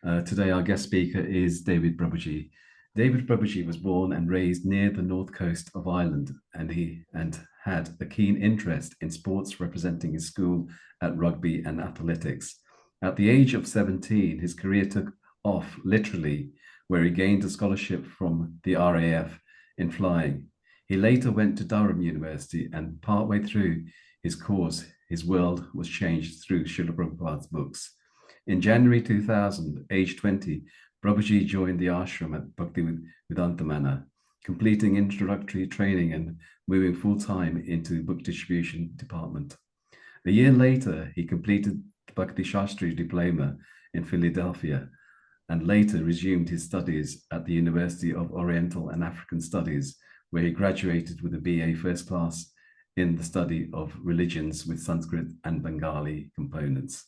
Today, our guest speaker is David Prabhuji. David Prabhuji was born and raised near the north coast of Ireland, and he had a keen interest in sports, representing his school at rugby and athletics. At the age of 17, his career took off literally, where he gained a scholarship from the RAF in flying. He later went to Durham University, and partway through his course, his world was changed through Srila Prabhupada's books. In January 2000, age 20, Prabhuji joined the ashram at Bhaktivedanta Manor, completing introductory training and moving full-time into the book distribution department. A year later, he completed the Bhakti Shastri diploma in Philadelphia and later resumed his studies at the University of Oriental and African Studies, where he graduated with a BA First Class in the study of religions with Sanskrit and Bengali components.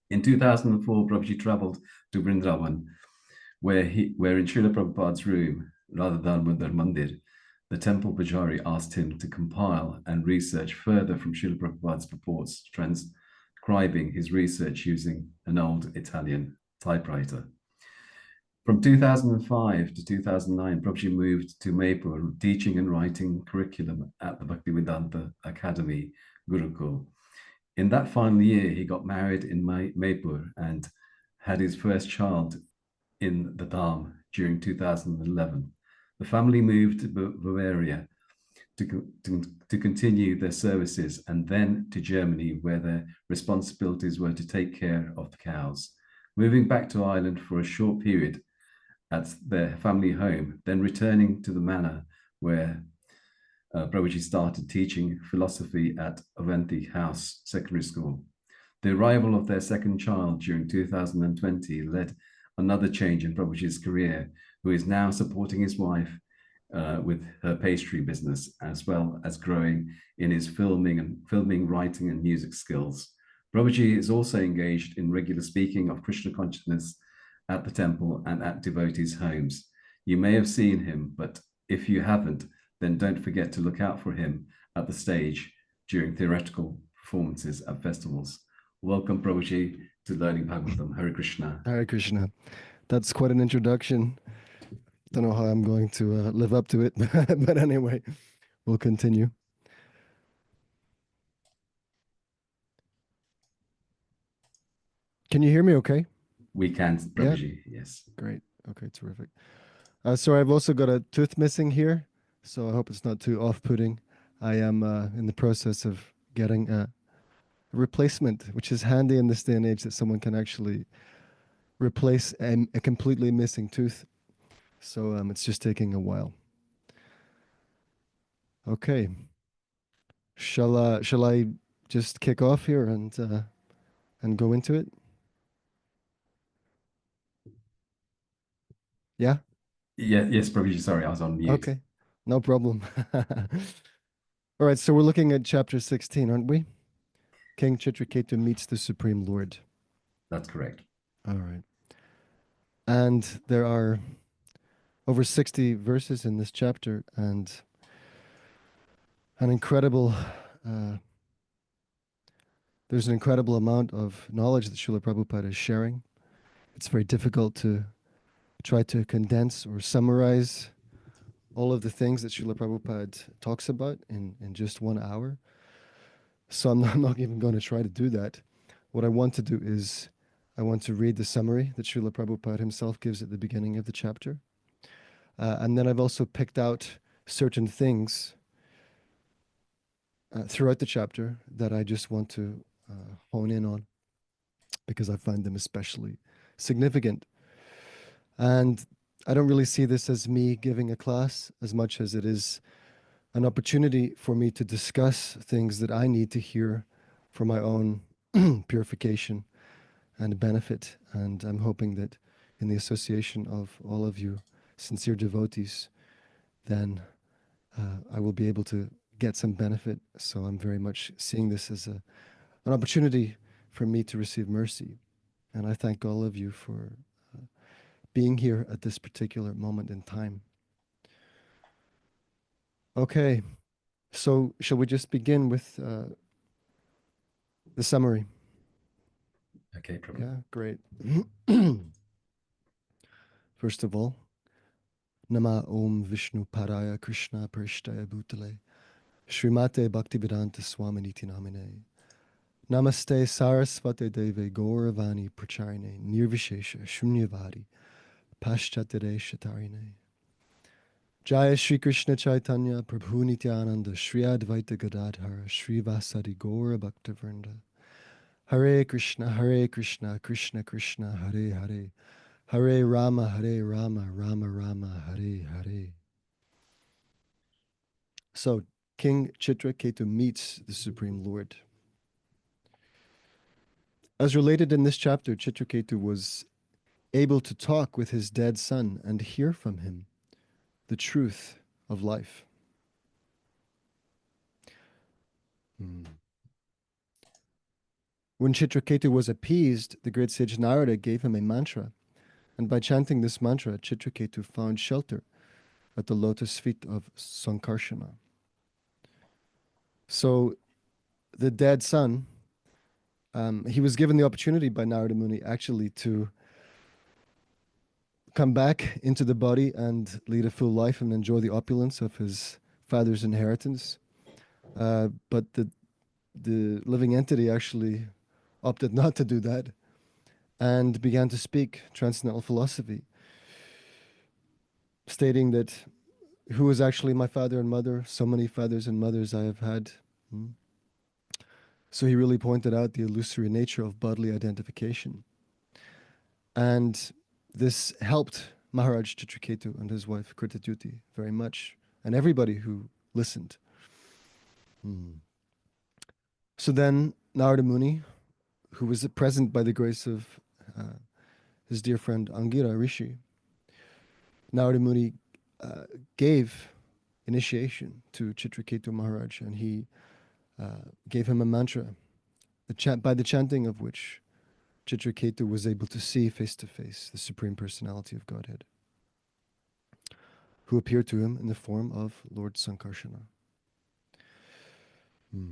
In 2004, Prabhuji traveled to Vrindavan, where in Srila Prabhupada's room, Radha Damodar Mandir, the temple pujari asked him to compile and research further from Srila Prabhupada's purports, transcribing his research using an old Italian typewriter. From 2005 to 2009, Prabhuji moved to Maypur, teaching and writing curriculum at the Bhaktivedanta Academy, Gurukul. In that final year, he got married in Maypur and had his first child in the Dham during 2011. The family moved to Bavaria to continue their services, and then to Germany, where their responsibilities were to take care of the cows. Moving back to Ireland for a short period at their family home, then returning to the manor where Prabhuji started teaching philosophy at Avanti House Secondary School. The arrival of their second child during 2020 led another change in Prabhuji's career, who is now supporting his wife with her pastry business, as well as growing in his filming, writing, and music skills. Prabhuji is also engaged in regular speaking of Krishna consciousness at the temple and at devotees' homes. You may have seen him, but if you haven't, then don't forget to look out for him at the stage during theoretical performances at festivals. Welcome, Prabhuji, to Learning Bhagavatam. Hare Krishna. Hare Krishna. That's quite an introduction. Don't know how I'm going to live up to it, but anyway, we'll continue. Can you hear me okay? We can, Prabhuji, yes. Great. Okay, terrific. So I've also got a tooth missing here, so I hope it's not too off-putting. I am in the process of getting a replacement, which is handy in this day and age that someone can actually replace a completely missing tooth. So it's just taking a while. Okay. Shall I just kick off here and go into it? Yeah? Yeah, yes, Prabhuji, sorry, I was on mute. Okay, no problem. All right, so we're looking at chapter 16, aren't we? King Citraketu meets the Supreme Lord. That's correct. All right. And there are over 60 verses in this chapter, and there's an incredible amount of knowledge that Srila Prabhupada is sharing. It's very difficult to try to condense or summarize all of the things that Srila Prabhupada talks about in just 1 hour. So I'm not even going to try to do that. What I want to do is I want to read the summary that Srila Prabhupada himself gives at the beginning of the chapter. And then I've also picked out certain things throughout the chapter that I just want to hone in on because I find them especially significant. And I don't really see this as me giving a class as much as it is an opportunity for me to discuss things that I need to hear for my own purification and benefit. And I'm hoping that in the association of all of you sincere devotees, then I will be able to get some benefit. So I'm very much seeing this as an opportunity for me to receive mercy. And I thank all of you for being here at this particular moment in time. Okay, so shall we just begin with the summary? Okay, Prabhuji. Yeah, great. First of all, Nama Om Vishnu Paraya Krishna Parishtaya Bhutale Srimate Bhaktivedanta Swaminiti Namine Namaste Sarasvate Deve Gauravani Pracharine Nirvishesha Shunyavadi Paschatare Shatarine Jaya Shri Krishna Chaitanya Prabhu Nityananda Shri Advaita Gadadhara Shri Vasadi Gaura Bhaktivinoda Hare Krishna Krishna Krishna Hare Hare Hare Rama Rama Rama Hare Hare. So King Citraketu meets the Supreme Lord. As related in this chapter, Citraketu was able to talk with his dead son and hear from him the truth of life. When Citraketu was appeased, the great sage Narada gave him a mantra, and by chanting this mantra, Citraketu found shelter at the lotus feet of Sankarsana. So the dead son, he was given the opportunity by Narada Muni actually to come back into the body and lead a full life and enjoy the opulence of his father's inheritance. But the living entity actually opted not to do that and began to speak transcendental philosophy, stating that who is actually my father and mother? So many fathers and mothers I have had. So he really pointed out the illusory nature of bodily identification. And this helped Maharaj Citraketu and his wife Kritadyuti very much, and everybody who listened. So then Narada Muni, who was present by the grace of his dear friend Angira Rishi, Narada Muni gave initiation to Citraketu Maharaj, and he gave him a mantra, by the chanting of which Citraketu was able to see face to face the Supreme Personality of Godhead, who appeared to him in the form of Lord Sankarsana.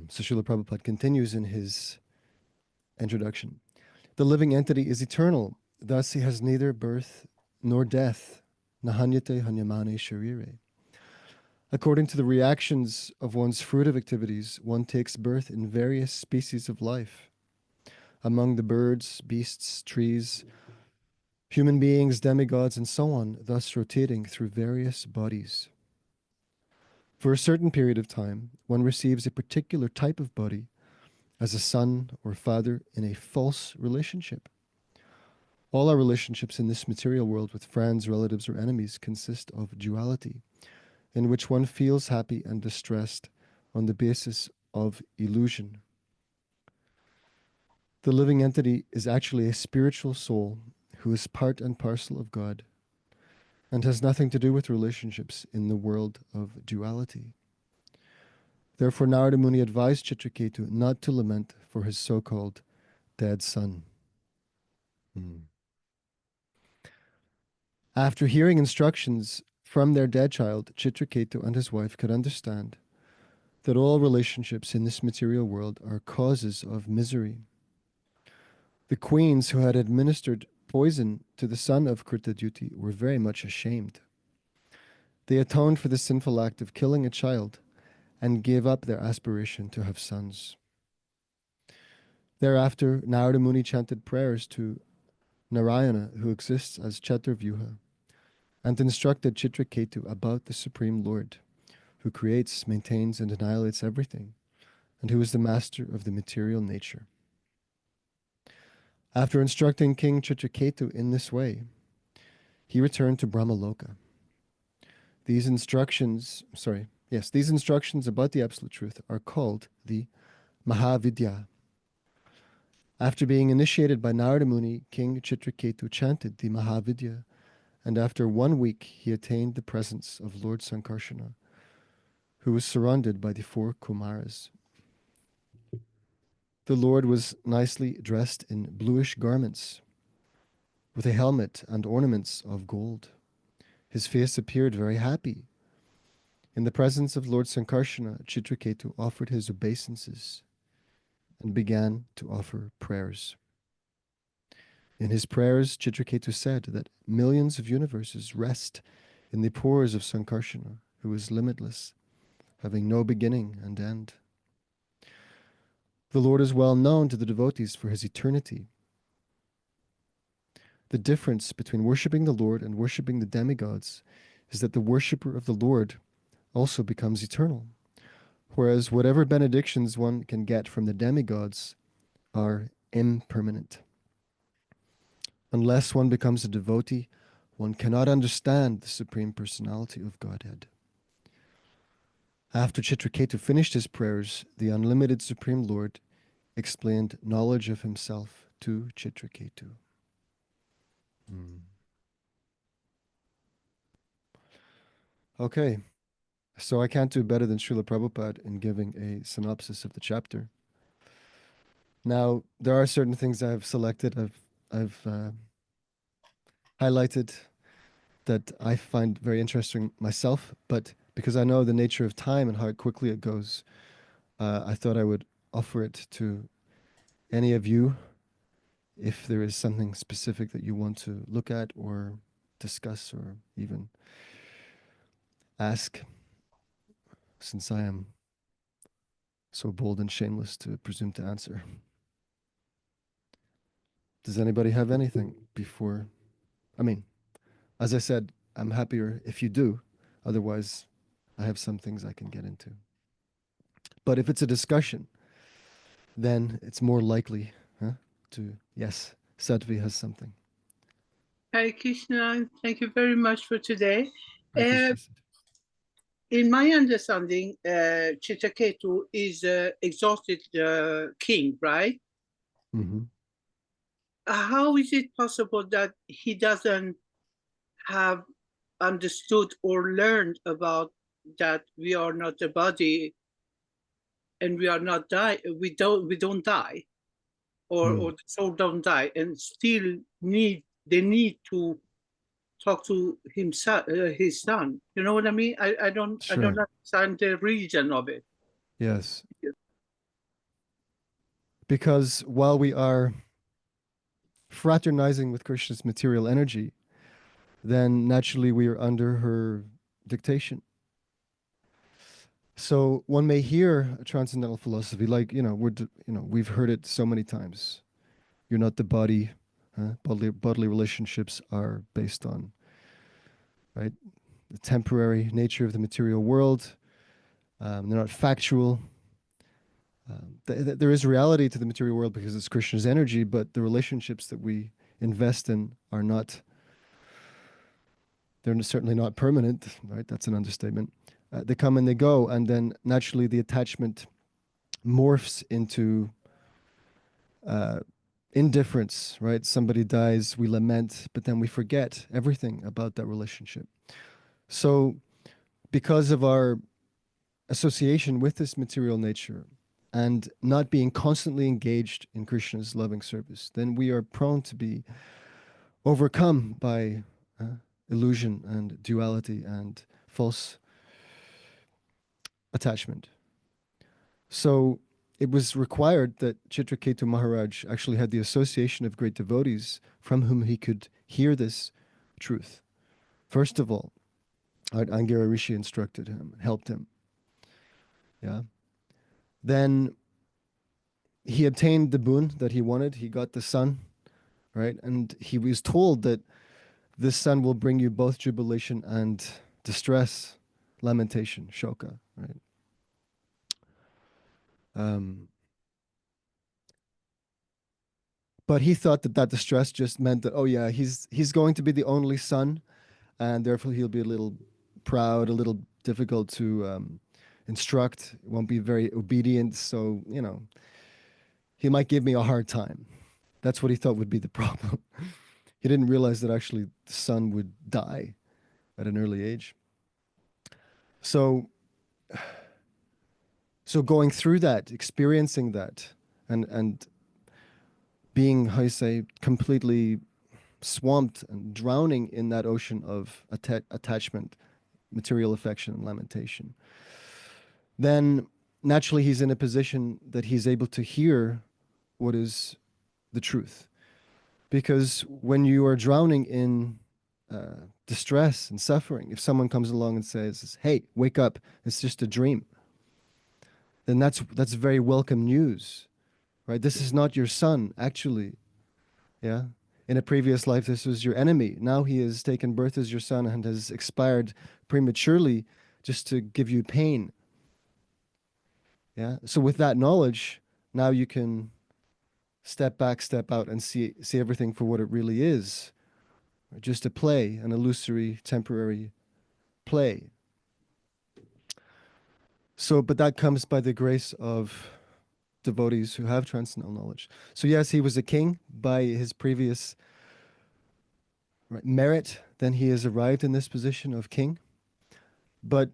So Srila Prabhupada continues in his introduction. The living entity is eternal, thus he has neither birth nor death. Nahanyate hanyamane sharire. According to the reactions of one's fruitive activities, one takes birth in various species of life. Among the birds, beasts, trees, human beings, demigods, and so on, thus rotating through various bodies. For a certain period of time, one receives a particular type of body as a son or father in a false relationship. All our relationships in this material world with friends, relatives, or enemies consist of duality, in which one feels happy and distressed on the basis of illusion. The living entity is actually a spiritual soul who is part and parcel of God and has nothing to do with relationships in the world of duality. Therefore, Narada Muni advised Citraketu not to lament for his so-called dead son. After hearing instructions from their dead child, Citraketu and his wife could understand that all relationships in this material world are causes of misery. The queens who had administered poison to the son of Kritadyuti were very much ashamed. They atoned for the sinful act of killing a child and gave up their aspiration to have sons. Thereafter, Narada Muni chanted prayers to Narayana, who exists as Chaturvyuha, and instructed Citraketu about the Supreme Lord, who creates, maintains, and annihilates everything, and who is the master of the material nature. After instructing King Citraketu in this way, he returned to Brahmaloka. These instructions about the Absolute Truth are called the Mahavidya. After being initiated by Narada Muni, King Citraketu chanted the Mahavidya, and after 1 week he attained the presence of Lord Sankarsana, who was surrounded by the 4 Kumaras. The Lord was nicely dressed in bluish garments, with a helmet and ornaments of gold. His face appeared very happy. In the presence of Lord Sankarsana, Citraketu offered his obeisances and began to offer prayers. In his prayers, Citraketu said that millions of universes rest in the pores of Sankarsana, who is limitless, having no beginning and end. The Lord is well known to the devotees for his eternity. The difference between worshipping the Lord and worshipping the demigods is that the worshipper of the Lord also becomes eternal, whereas whatever benedictions one can get from the demigods are impermanent. Unless one becomes a devotee, one cannot understand the Supreme Personality of Godhead. After Citraketu finished his prayers, the unlimited Supreme Lord explained knowledge of himself to Citraketu. Okay, so I can't do better than Srila Prabhupada in giving a synopsis of the chapter. Now, there are certain things I've selected, I've highlighted that I find very interesting myself, but because I know the nature of time and how quickly it goes, I thought I would offer it to any of you if there is something specific that you want to look at or discuss or even ask, since I am so bold and shameless to presume to answer. Does anybody have anything before? I mean, as I said, I'm happier if you do. Otherwise, I have some things I can get into. But if it's a discussion, then it's more likely to, yes, Sadhvi has something. Hare Krishna, thank you very much for today. Hare Krishna. In my understanding, Citraketu is exalted king, right? Mm-hmm. How is it possible that he doesn't have understood or learned about that we are not a body and we are not die, we don't die, or the soul don't die, and still need to talk to himself, his son. You know what I mean? I don't understand the reason of it. Yes. Because while we are fraternizing with Krishna's material energy, then naturally we are under her dictation. So one may hear a transcendental philosophy like, we've heard it so many times. You're not the body. Bodily relationships are based on, right, the temporary nature of the material world. They're not factual. There is reality to the material world because it's Krishna's energy, but the relationships that we invest in are not, they're certainly not permanent, right? That's an understatement. They come and they go, and then naturally the attachment morphs into indifference, right? Somebody dies, we lament, but then we forget everything about that relationship. So because of our association with this material nature and not being constantly engaged in Krishna's loving service, then we are prone to be overcome by illusion and duality and false attachment. So it was required that Citraketu Maharaj actually had the association of great devotees from whom he could hear this truth. First of all, Angira Rishi instructed him, helped him. Yeah. Then he obtained the boon that he wanted. He got the son, right? And he was told that this son will bring you both jubilation and distress, lamentation, shoka, right? But he thought that distress just meant that, oh yeah, he's going to be the only son, and therefore he'll be a little proud, a little difficult to instruct, won't be very obedient, so, he might give me a hard time. That's what he thought would be the problem. He didn't realize that actually the son would die at an early age. So going through that, experiencing that, and being, how you say, completely swamped and drowning in that ocean of attachment, material affection, and lamentation, then naturally he's in a position that he's able to hear what is the truth. Because when you are drowning in distress and suffering, if someone comes along and says, "Hey, wake up, it's just a dream," then that's very welcome news, right? This is not your son, actually. Yeah. In a previous life, this was your enemy. Now he has taken birth as your son and has expired prematurely just to give you pain. Yeah. So with that knowledge, now you can step back, step out, and see everything for what it really is. Just a play, an illusory, temporary play. So, but that comes by the grace of devotees who have transcendental knowledge. So yes, he was a king by his previous merit. Then he has arrived in this position of king. But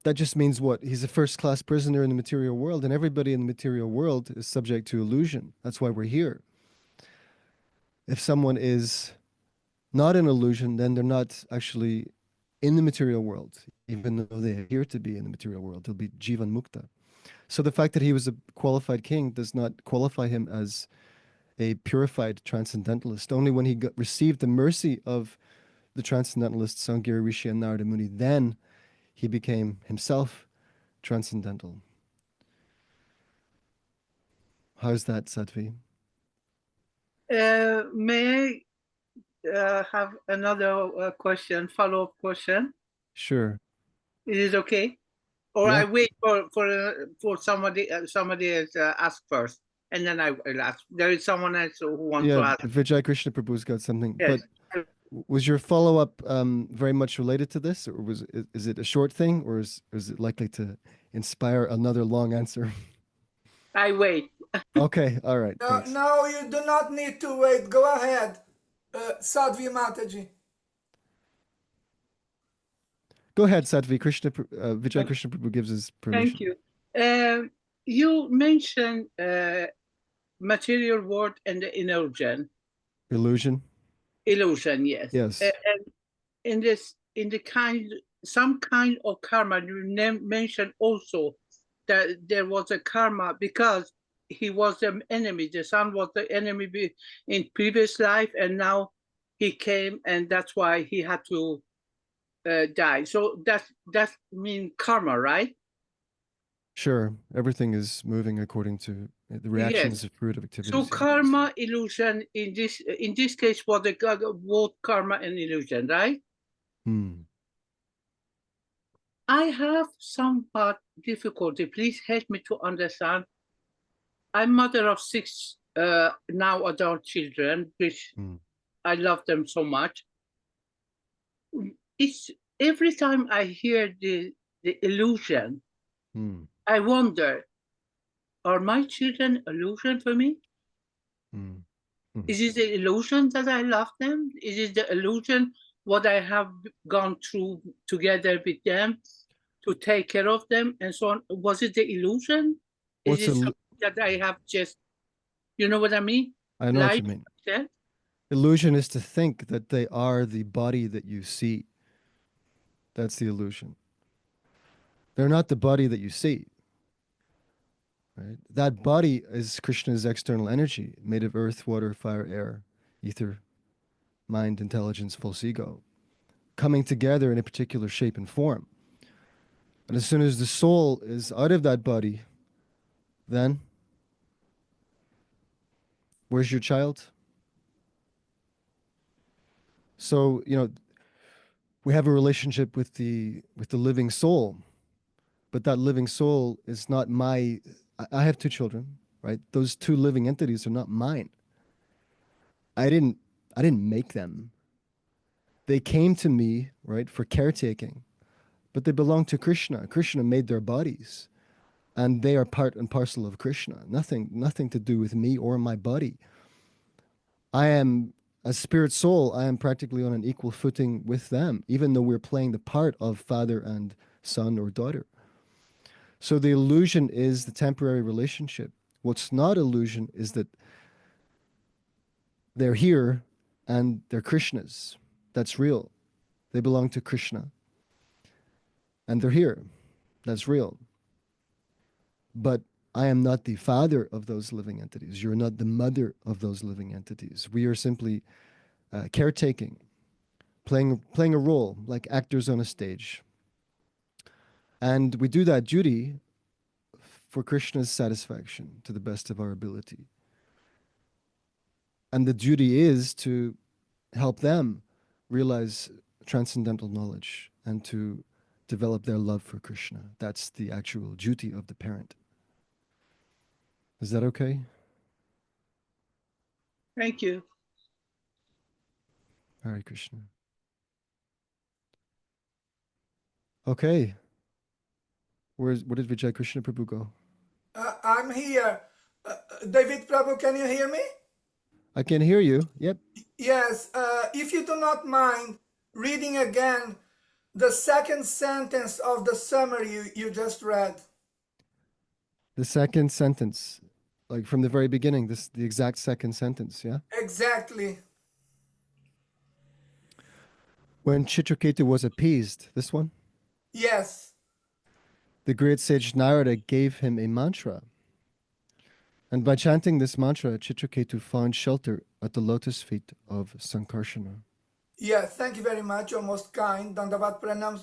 that just means what? He's a first-class prisoner in the material world, and everybody in the material world is subject to illusion. That's why we're here. If someone is not an illusion, then they're not actually in the material world, even though they appear to be in the material world. They'll be Jivan Mukta. So the fact that he was a qualified king does not qualify him as a purified transcendentalist. Only when he received the mercy of the transcendentalists, Sangiri Rishi and Narada Muni, then he became himself transcendental. How's that, Sattvi? May I have another question, follow-up question? Sure. Is it okay? Or Yeah. I wait for somebody else ask first, and then I will ask. There is someone else who wants to Yeah, ask. Vijay Krishna Prabhu's got something. Yes. But was your follow-up very much related to this, or is it a short thing, or is it likely to inspire another long answer? I wait. Okay, all right, No, thanks. no, you do not need to wait. Go ahead, Sadhvi Mataji. Go ahead, Sattvi. Vijay Krishna Prabhu gives his permission. Thank you. You mentioned material world and the illusion. Illusion? Illusion, yes. Yes. And in the some kind of karma, you mentioned also that there was a karma because he was the enemy. The son was the enemy in previous life, and now he came, and that's why he had to die. So that mean karma, right? Sure. Everything is moving according to the reaction is Yes. a fruit of activities. So karma, illusion in this case was the god of both karma and illusion, right? I have somewhat difficulty. Please help me to understand. I'm mother of 6 now adult children, which I love them so much. It's every time I hear the illusion, I wonder, are my children illusion for me? Is it the illusion that I love them? Is it the illusion what I have gone through together with them to take care of them and so on? Was it the illusion? Is it something that I have just, you know what I mean? I know what you mean. That? Illusion is to think that they are the body that you see. That's the illusion. They're not the body that you see. Right? That body is Krishna's external energy, made of earth, water, fire, air, ether, mind, intelligence, false ego, coming together in a particular shape and form. And as soon as the soul is out of that body, then where's your child? So, we have a relationship with the living soul, but that living soul is not my. I have 2 children, right? Those 2 living entities are not mine. I didn't make them. They came to me, right, for caretaking, but they belong to Krishna. Krishna made their bodies, and they are part and parcel of Krishna. Nothing to do with me or my body. I am a spirit soul. I am practically on an equal footing with them, even though we're playing the part of father and son or daughter. So the illusion is the temporary relationship. What's not illusion is that they're here and they're Krishna's. That's real. They belong to Krishna. And they're here. That's real. But I am not the father of those living entities. You're not the mother of those living entities. We are simply caretaking, playing a role like actors on a stage. And we do that duty for Krishna's satisfaction to the best of our ability. And the duty is to help them realize transcendental knowledge and to develop their love for Krishna. That's the actual duty of the parent. Is that okay? Thank you. Hare Krishna. Okay. Where did Vijay Krishna Prabhu go? I'm here. David Prabhu, can you hear me? I can hear you. Yep. Yes. If you do not mind reading again the second sentence of the summary you just read. The second sentence, like from the very beginning, the exact second sentence, yeah? Exactly. When Citraketu was appeased, this one, Yes. the great sage Narada gave him a mantra. And by chanting this mantra, Citraketu found shelter at the lotus feet of Sankarsana. Yes, thank you very much. You're most kind. Dandavat pranams.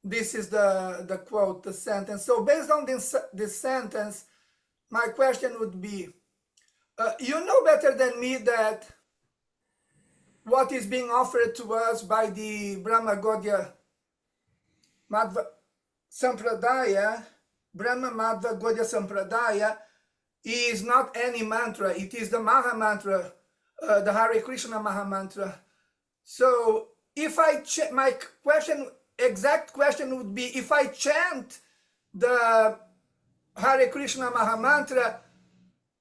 This is the quote, the sentence. So based on this sentence, my question would be, you know better than me that what is being offered to us by the Brahma Gaudiya Madhva Sampradaya, Brahma Madhva Gaudiya Sampradaya, is not any mantra. It is the Maha Mantra, the Hare Krishna Maha Mantra. So if my exact question would be, if I chant the Hare Krishna Maha Mantra,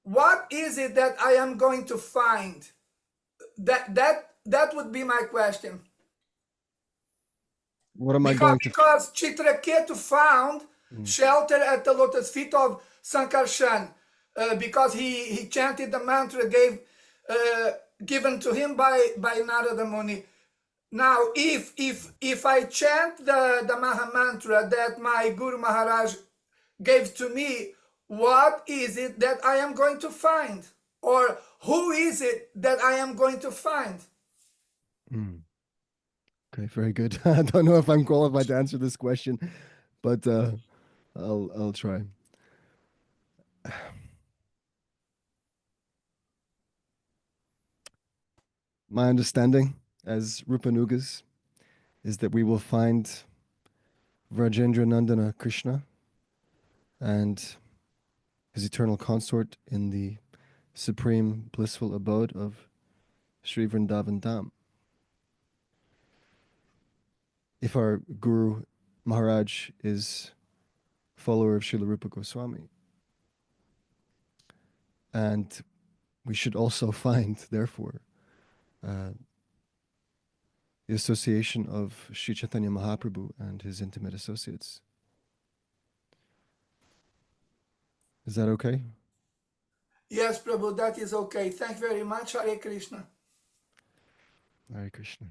what is it that I am going to find? That would be my question. What am I going to... Because Citraketu found shelter at the lotus feet of Sankarshan, because he chanted the mantra given to him by Narada Muni. Now, if I chant the Maha Mantra that my Guru Maharaj gave to me, what is it that I am going to find? Or who is it that I am going to find? Okay, very good. I don't know if I'm qualified to answer this question, but I'll try. My understanding as Rupanugas is that we will find Vrajendra Nandana Krishna and his eternal consort in the supreme blissful abode of Sri Vrindavan Dham. If our Guru Maharaj is follower of Srila Rupa Goswami. And we should also find, therefore, the association of Sri Chaitanya Mahaprabhu and his intimate associates. Is that okay? Yes, Prabhu, that is okay. Thank you very much. Hare Krishna. Hare Krishna.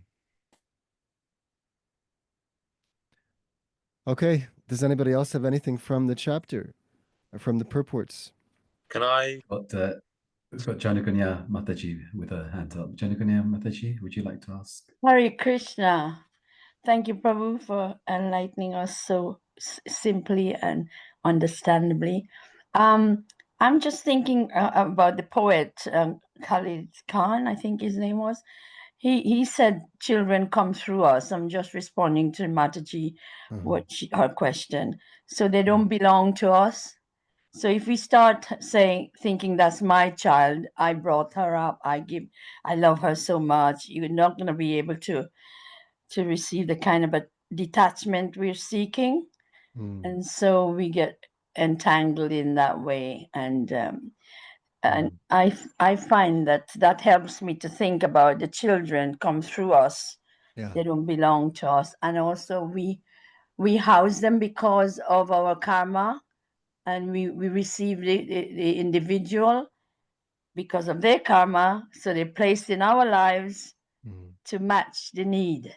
Okay, does anybody else have anything from the chapter or from the purports? Can I? We've got Janaganya Mataji with her hand up. Janaganya Mataji, would you like to ask? Hare Krishna. Thank you, Prabhu, for enlightening us so simply and understandably. I'm just thinking about the poet Khalid Khan, I think his name was. He said, "Children come through us." I'm just responding to Mataji, her question. So they don't belong to us. So if we start thinking that's my child, I brought her up, I love her so much, you're not going to be able to receive the kind of a detachment we're seeking. And so we get entangled in that way. And I find that helps me to think about the children come through us. Yeah. They don't belong to us. And also we house them because of our karma. And we receive the individual because of their karma. So they're placed in our lives to match the need.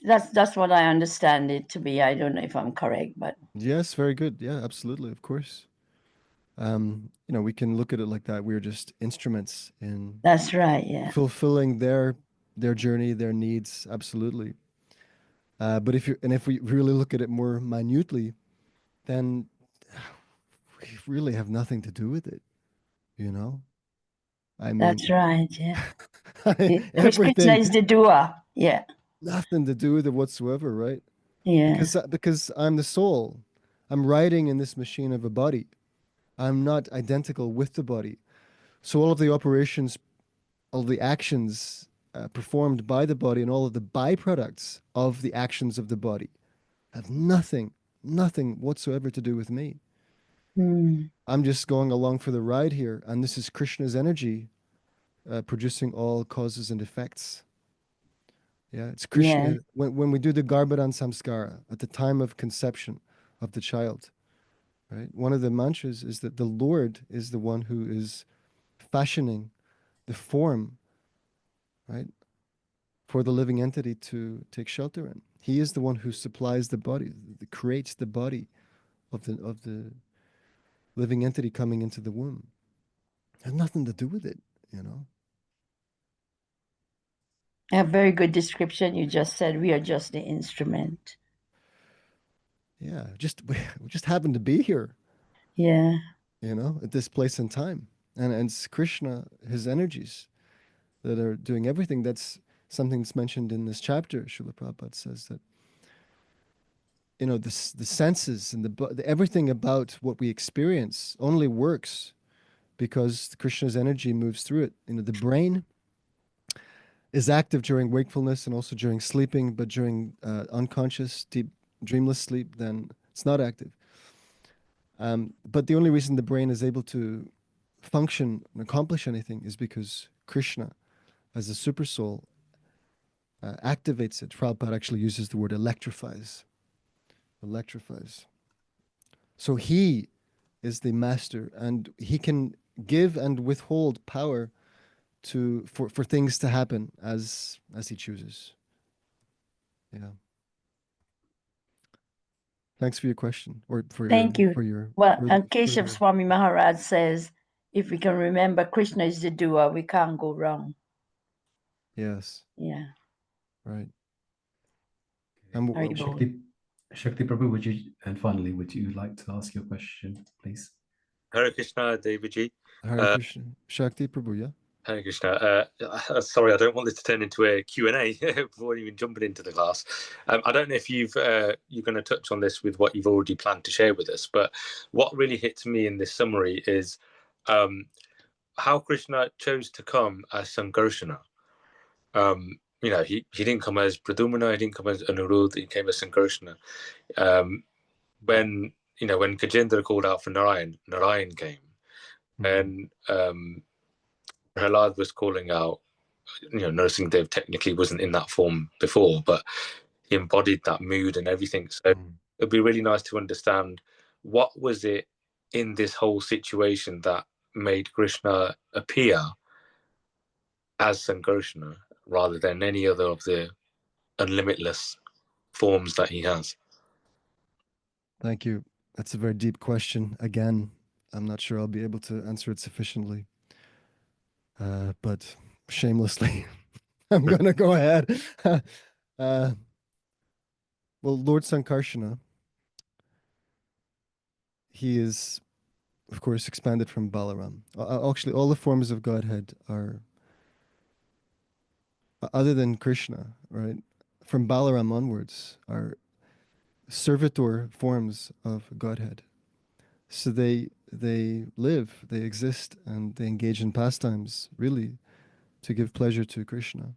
That's what I understand it to be. I don't know if I'm correct, but Yes, very good. Yeah, absolutely, of course. You know, we can look at it like that. We're just instruments in that's right. Yeah, fulfilling their journey, their needs. Absolutely. But if we really look at it more minutely, then we really have nothing to do with it. You know, I mean, that's right. Yeah, Krishna everything, is the doer. Yeah, nothing to do with it whatsoever, right? yeah, Because I'm the soul. I'm riding in this machine of a body. I'm not identical with the body. So all of the operations, all the actions performed by the body, and all of the byproducts of the actions of the body have nothing whatsoever to do with me. mm, I'm just going along for the ride here, and this is Krishna's energy producing all causes and effects. Yeah, it's yeah, Krishna. When we do the Garbhadan Samskara at the time of conception of the child, right? One of the mantras is that the Lord is the one who is fashioning the form, right, for the living entity to take shelter in. He is the one who supplies the body, creates the body of the living entity coming into the womb. It has nothing to do with it, you know. a very good description. You just said we are just the instrument. Yeah, just we just happen to be here, Yeah, you know, at this place and time. And it's Krishna, his energies that are doing everything. That's something that's mentioned in this chapter. Srila Prabhupada says that, you know, the senses and everything about what we experience only works because Krishna's energy moves through it. You know, the brain is active during wakefulness and also during sleeping, but during unconscious, deep, dreamless sleep, then it's not active. But the only reason the brain is able to function and accomplish anything is because Krishna, as a super soul, activates it. Prabhupada actually uses the word electrifies. Electrifies. So he is the master, and he can give and withhold power for things to happen as he chooses. Yeah. Thanks for your question, or thank you. for your Well, further, and Keshav further. Swami Maharaj says, if we can remember Krishna is the doer, we can't go wrong. Yes, Yeah, right. And Haribol. Shakti Prabhu, and finally, would you like to ask your question, please? Hare Krishna, Davidji. Hare Krishna, Shakti Prabhu, yeah. Hare Krishna. Sorry, I don't want this to turn into a Q&A before even jumping into the class. I don't know if you're going to touch on this with what you've already planned to share with us, but what really hits me in this summary is how Krishna chose to come as Sankarsana. You know, he didn't come as Pradumana, he didn't come as Anuruddha, he came as Sankarsana. When Gajendra called out for Narayan, Narayan came. And Prahlad was calling out, Nursing Dev technically wasn't in that form before, but he embodied that mood and everything. So it'd be really nice to understand what was it in this whole situation that made Krishna appear as Sankarsana rather than any other of the unlimitless forms that he has. Thank you. That's a very deep question. Again, I'm not sure I'll be able to answer it sufficiently, but shamelessly, I'm going to go ahead. Well, Lord Sankarsana, he is, of course, expanded from Balaram. Actually, all the forms of Godhead are, other than Krishna, right, from Balaram onwards, are servitor forms of Godhead. So they live, they exist, and they engage in pastimes, really, to give pleasure to Krishna.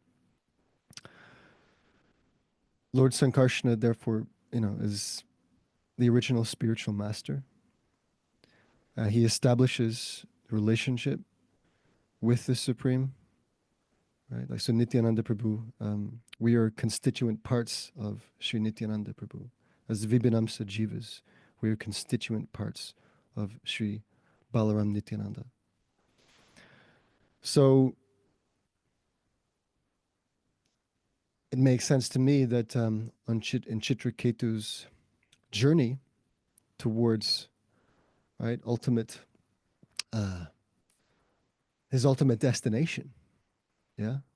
Lord Sankarsana, therefore, is the original spiritual master. He establishes relationship with the Supreme, right? Like so, Nityananda Prabhu, we are constituent parts of Sri Nityananda Prabhu. As Vibhinamsa Jivas, we are constituent parts of Sri Balaram Nityananda. So, it makes sense to me that in Citraketu's journey towards ultimate his ultimate destination,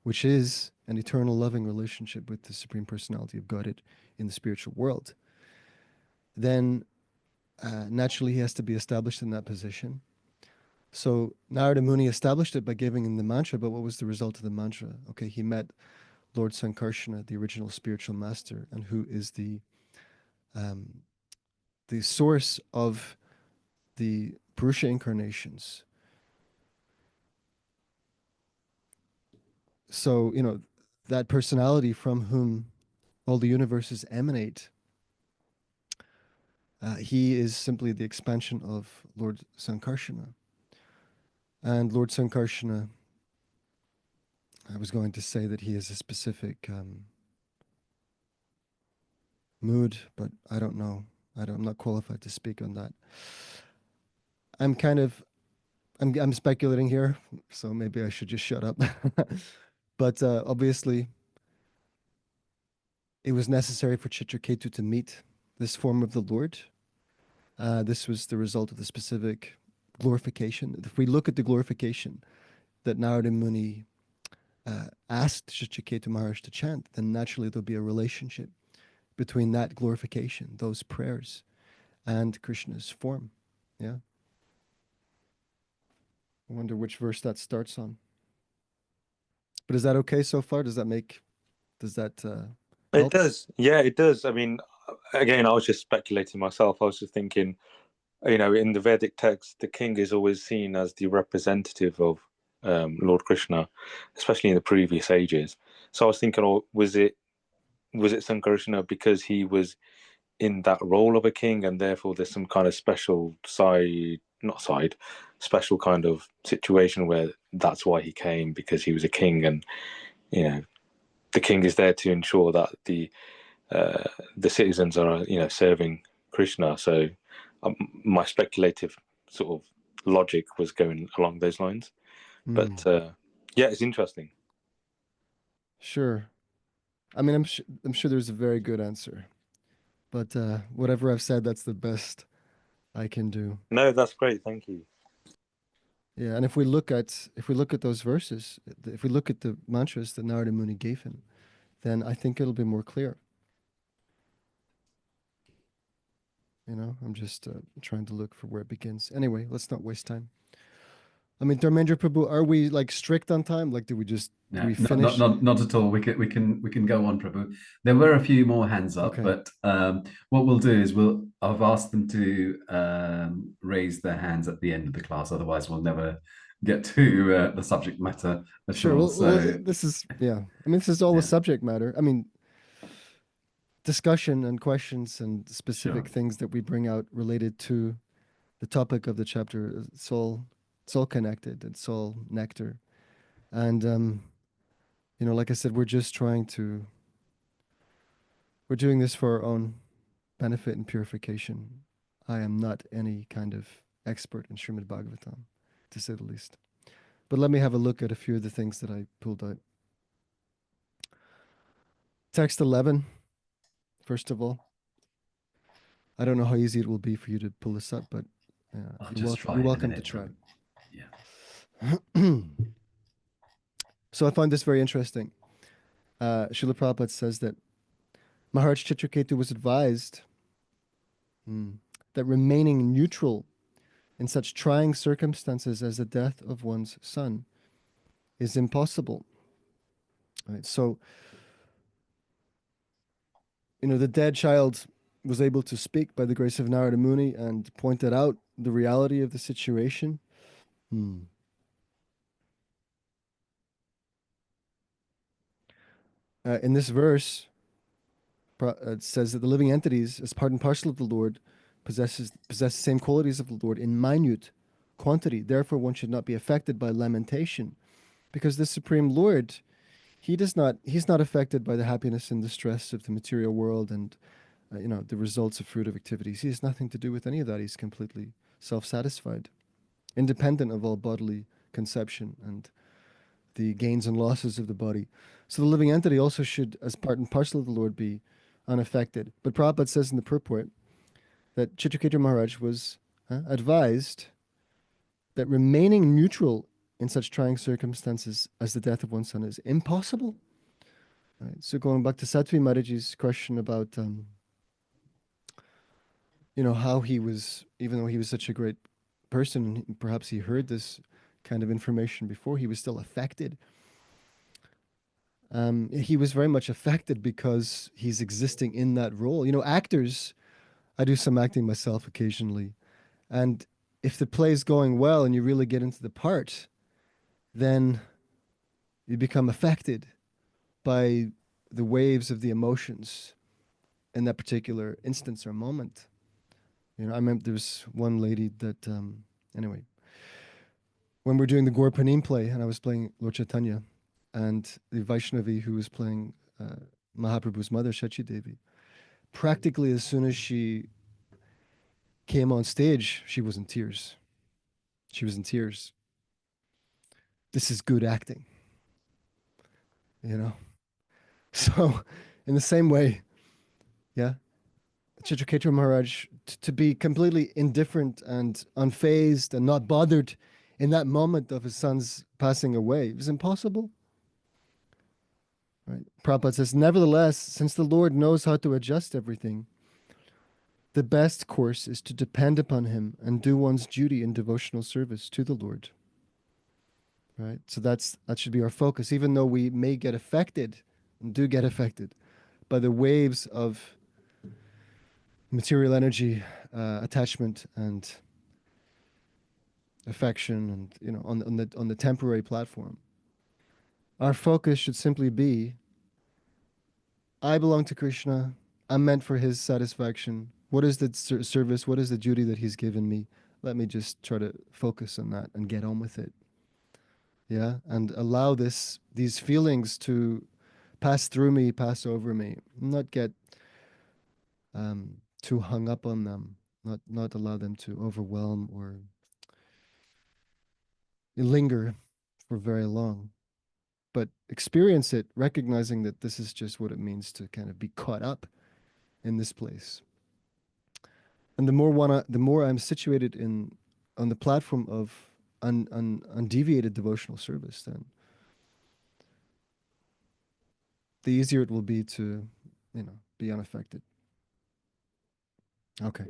which is an eternal loving relationship with the Supreme Personality of Godhead in the spiritual world, then naturally he has to be established in that position. So Narada Muni established it by giving him the mantra, but what was the result of the mantra? Okay, he met Lord Sankarsana, the original spiritual master, and who is the source of the Purusha incarnations. So, that personality from whom all the universes emanate, he is simply the expansion of Lord Sankarsana. And Lord Sankarsana, I was going to say that he has a specific mood, but I don't know. I'm not qualified to speak on that. I'm speculating here, so maybe I should just shut up. But obviously, it was necessary for Citraketu to meet this form of the Lord. This was the result of the specific glorification. If we look at the glorification that Narada Muni asked Citraketu Maharaj to chant, then naturally there'll be a relationship between that glorification, those prayers, and Krishna's form. Yeah. I wonder which verse that starts on. But is that okay so far? Does that It help? does. Yeah, it does. I mean, again, I was just speculating myself. I was just thinking, in the Vedic text, the king is always seen as the representative of Lord Krishna, especially in the previous ages. So I was thinking, was it Sankarsana because he was in that role of a king, and therefore there's some kind of special special kind of situation where that's why he came, because he was a king, and the king is there to ensure that the citizens are serving Krishna. So my speculative sort of logic was going along those lines. But yeah, it's interesting. Sure. I mean, I'm sure there's a very good answer, but whatever I've said, that's the best I can do. No, that's great. Thank you. Yeah, and if we look at those verses, if we look at the mantras that Narada Muni gave him, then I think it'll be more clear. I'm just trying to look for where it begins. Anyway, let's not waste time. I mean, Dharmendra Prabhu, are we like strict on time? Like, do we finish? Not at all. We can go on, Prabhu. There were a few more hands up, Okay. but what we'll do is I've asked them to raise their hands at the end of the class. Otherwise, we'll never get to the subject matter at Sure. all. Well, So this is I mean, this is all the subject matter. I mean, discussion and questions and specific Sure. things that we bring out related to the topic of the chapter. It's all connected. It's all nectar, and like I said, we're doing this for our own benefit and purification. I am not any kind of expert in Srimad Bhagavatam, to say the least. But let me have a look at a few of the things that I pulled out. Text 11, first of all. I don't know how easy it will be for you to pull this up, but you're welcome to try. Yeah. So I found this very interesting. Srila Prabhupada says that Maharaj Citraketu was advised that remaining neutral in such trying circumstances as the death of one's son is impossible. Right, so, the dead child was able to speak by the grace of Narada Muni and pointed out the reality of the situation. In this verse, it says that the living entities, as part and parcel of the Lord, possess the same qualities of the Lord in minute quantity. Therefore, one should not be affected by lamentation, because the Supreme Lord, he's not affected by the happiness and distress of the material world and the results of fruitive activities. He has nothing to do with any of that. He's completely self-satisfied, independent of all bodily conception and the gains and losses of the body. So the living entity also should, as part and parcel of the Lord, be unaffected. But Prabhupada says in the purport that Citraketu Maharaj was advised that remaining neutral in such trying circumstances as the death of one's son is impossible. Right? So going back to Satvi Maharaji's question about, how he was, even though he was such a great person, and perhaps he heard this kind of information before, he was still affected. He was very much affected because he's existing in that role. Actors, I do some acting myself occasionally, and if the play is going well and you really get into the part, then you become affected by the waves of the emotions in that particular instance or moment. I remember there was one lady that, anyway, when we're doing the Gaur Panim play and I was playing Lord Chaitanya, and the Vaishnavi who was playing Mahaprabhu's mother, Shachi Devi, practically as soon as she came on stage, she was in tears. She was in tears. This is good acting, So, in the same way, yeah, Citraketu Maharaj, to be completely indifferent and unfazed and not bothered in that moment of his son's passing away, it was impossible. Right? Prabhupada says, nevertheless, since the Lord knows how to adjust everything, the best course is to depend upon him and do one's duty in devotional service to the Lord. Right? So that should be our focus, even though we may get affected, and do get affected, by the waves of material energy, attachment and affection, and on the temporary platform. Our focus should simply be, I belong to Krishna. I'm meant for his satisfaction. What is the service? What is the duty that he's given me? Let me just try to focus on that and get on with it. Yeah, and allow these feelings to pass through me, pass over me. Not get too hung up on them. Not allow them to overwhelm or linger for very long. But experience it, recognizing that this is just what it means to kind of be caught up in this place. And the more I'm situated on the platform of undeviated devotional service, then the easier it will be to, be unaffected. Okay.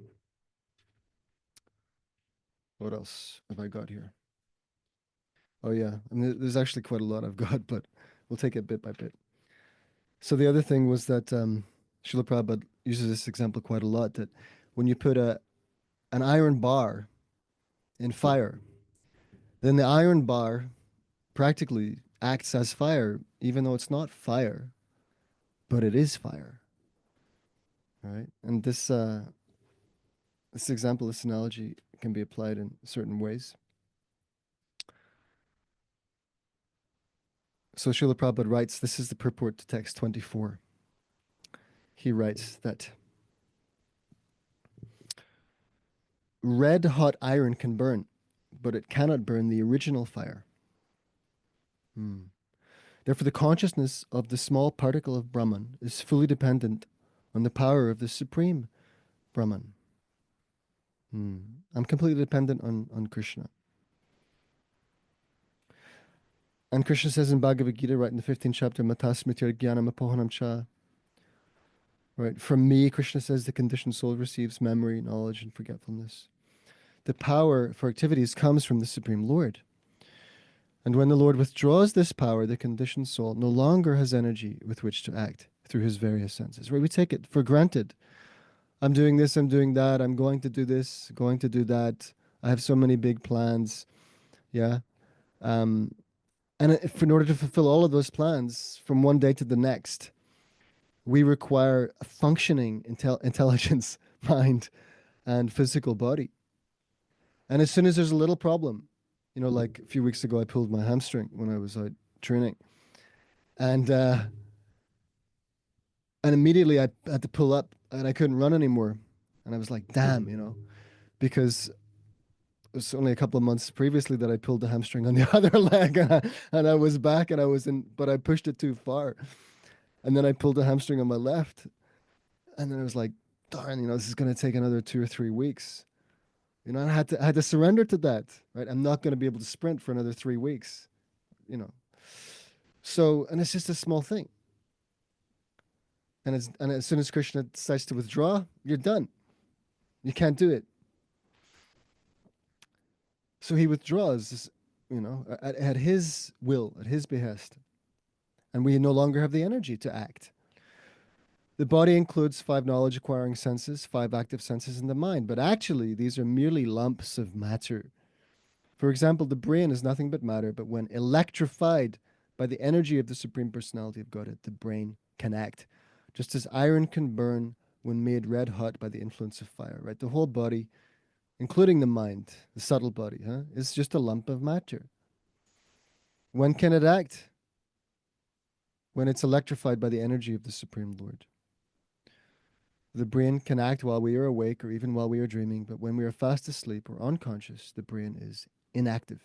What else have I got here? Oh yeah, there's actually quite a lot I've got, but we'll take it bit by bit. So the other thing was that Srila Prabhupada uses this example quite a lot, that when you put an iron bar in fire, then the iron bar practically acts as fire, even though it's not fire, but it is fire. Right? And this example, this analogy can be applied in certain ways. So Srila Prabhupada writes, this is the purport to text 24. He writes that red hot iron can burn, but it cannot burn the original fire. Therefore, the consciousness of the small particle of Brahman is fully dependent on the power of the supreme Brahman. I'm completely dependent on Krishna. And Krishna says in Bhagavad Gita, right in the 15th chapter, Matasmitir Jnanam Apohanam Cha. Right, from me, Krishna says, the conditioned soul receives memory, knowledge, and forgetfulness. The power for activities comes from the Supreme Lord. And when the Lord withdraws this power, the conditioned soul no longer has energy with which to act through his various senses. Right, we take it for granted. I'm doing this, I'm doing that, I'm going to do this, going to do that. I have so many big plans. Yeah. And in order to fulfill all of those plans from one day to the next, we require a functioning intelligence, mind, and physical body. And as soon as there's a little problem, like a few weeks ago, I pulled my hamstring when I was out training. And immediately I had to pull up and I couldn't run anymore. And I was like, damn, because was only a couple of months previously that I pulled the hamstring on the other leg, and I was back, and I was in, but I pushed it too far, and then I pulled the hamstring on my left, and then I was like, darn, this is going to take another 2 or 3 weeks. I had to surrender to that, right? I'm not going to be able to sprint for another 3 weeks, So, and it's just a small thing. And as soon as Krishna decides to withdraw, you're done. You can't do it. So he withdraws, at his will, at his behest. And we no longer have the energy to act. The body includes 5 knowledge acquiring senses, 5 active senses in the mind, but actually these are merely lumps of matter. For example, the brain is nothing but matter, but when electrified by the energy of the Supreme Personality of Godhead, the brain can act, just as iron can burn when made red hot by the influence of fire, right? The whole body, including the mind, the subtle body, is just a lump of matter. When can it act? When it's electrified by the energy of the Supreme Lord. The brain can act while we are awake or even while we are dreaming, but when we are fast asleep or unconscious, the brain is inactive.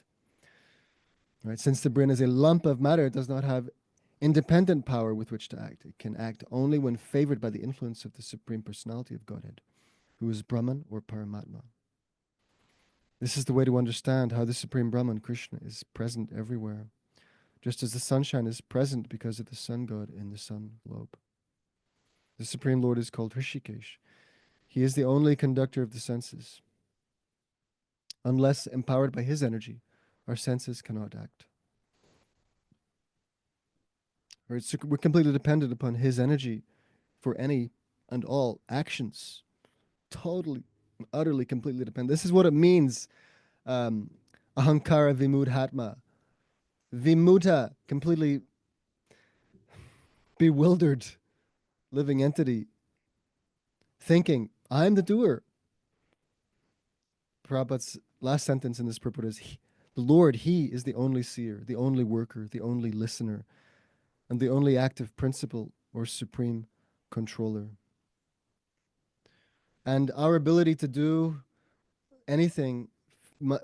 Right? Since the brain is a lump of matter, it does not have independent power with which to act. It can act only when favored by the influence of the Supreme Personality of Godhead, who is Brahman or Paramatma. This is the way to understand how the Supreme Brahman, Krishna, is present everywhere, just as the sunshine is present because of the sun god in the sun globe. The Supreme Lord is called Rishikesh. He is the only conductor of the senses. Unless empowered by his energy, our senses cannot act. Right? So we're completely dependent upon his energy for any and all actions. Totally, utterly, completely dependent. This is what it means, ahankara vimudhatma. Vimuta, completely bewildered living entity, thinking, I'm the doer. Prabhupada's last sentence in this purport is, the Lord, he is the only seer, the only worker, the only listener, and the only active principle or supreme controller. And our ability to do anything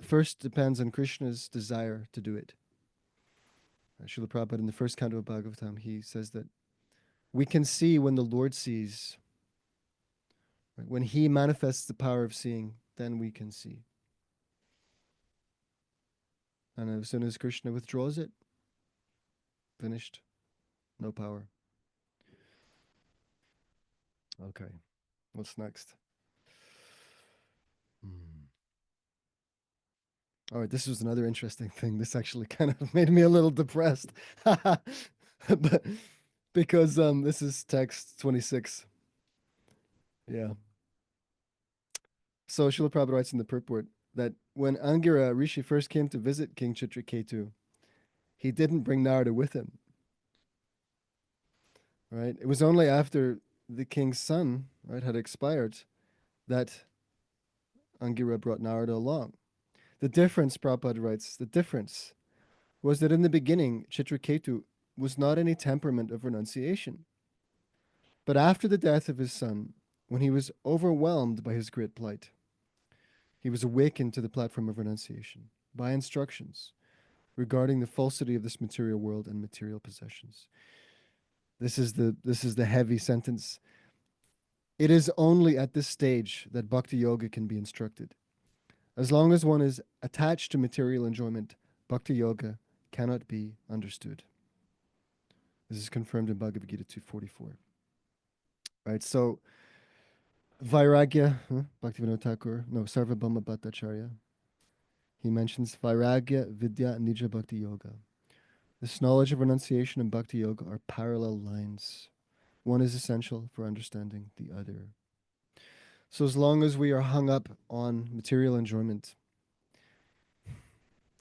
first depends on Krishna's desire to do it. Srila Prabhupada in the first canto of Bhagavatam, he says that we can see when the Lord sees. Right? When he manifests the power of seeing, then we can see. And as soon as Krishna withdraws it, finished. No power. Okay. What's next? All right, this was another interesting thing. This actually kind of made me a little depressed. But because this is text 26. Yeah. So Srila Prabhupada writes in the purport that when Angira Rishi first came to visit King Citraketu, he didn't bring Narada with him. Right? It was only after the king's son, right, had expired that Angira brought Narada along. The difference, Prabhupada writes, the difference was that in the beginning, Citraketu was not any temperament of renunciation. But after the death of his son, when he was overwhelmed by his great plight, he was awakened to the platform of renunciation by instructions regarding the falsity of this material world and material possessions. This is the heavy sentence. It is only at this stage that bhakti yoga can be instructed. As long as one is attached to material enjoyment, bhakti yoga cannot be understood. This is confirmed in Bhagavad Gita 244. Right, so Vairagya, Bhaktivinoda Thakur, Sarvabhauma Bhattacharya, he mentions Vairagya, Vidya, and Nija Bhakti Yoga. This knowledge of renunciation and Bhakti Yoga are parallel lines. One is essential for understanding the other. So as long as we are hung up on material enjoyment,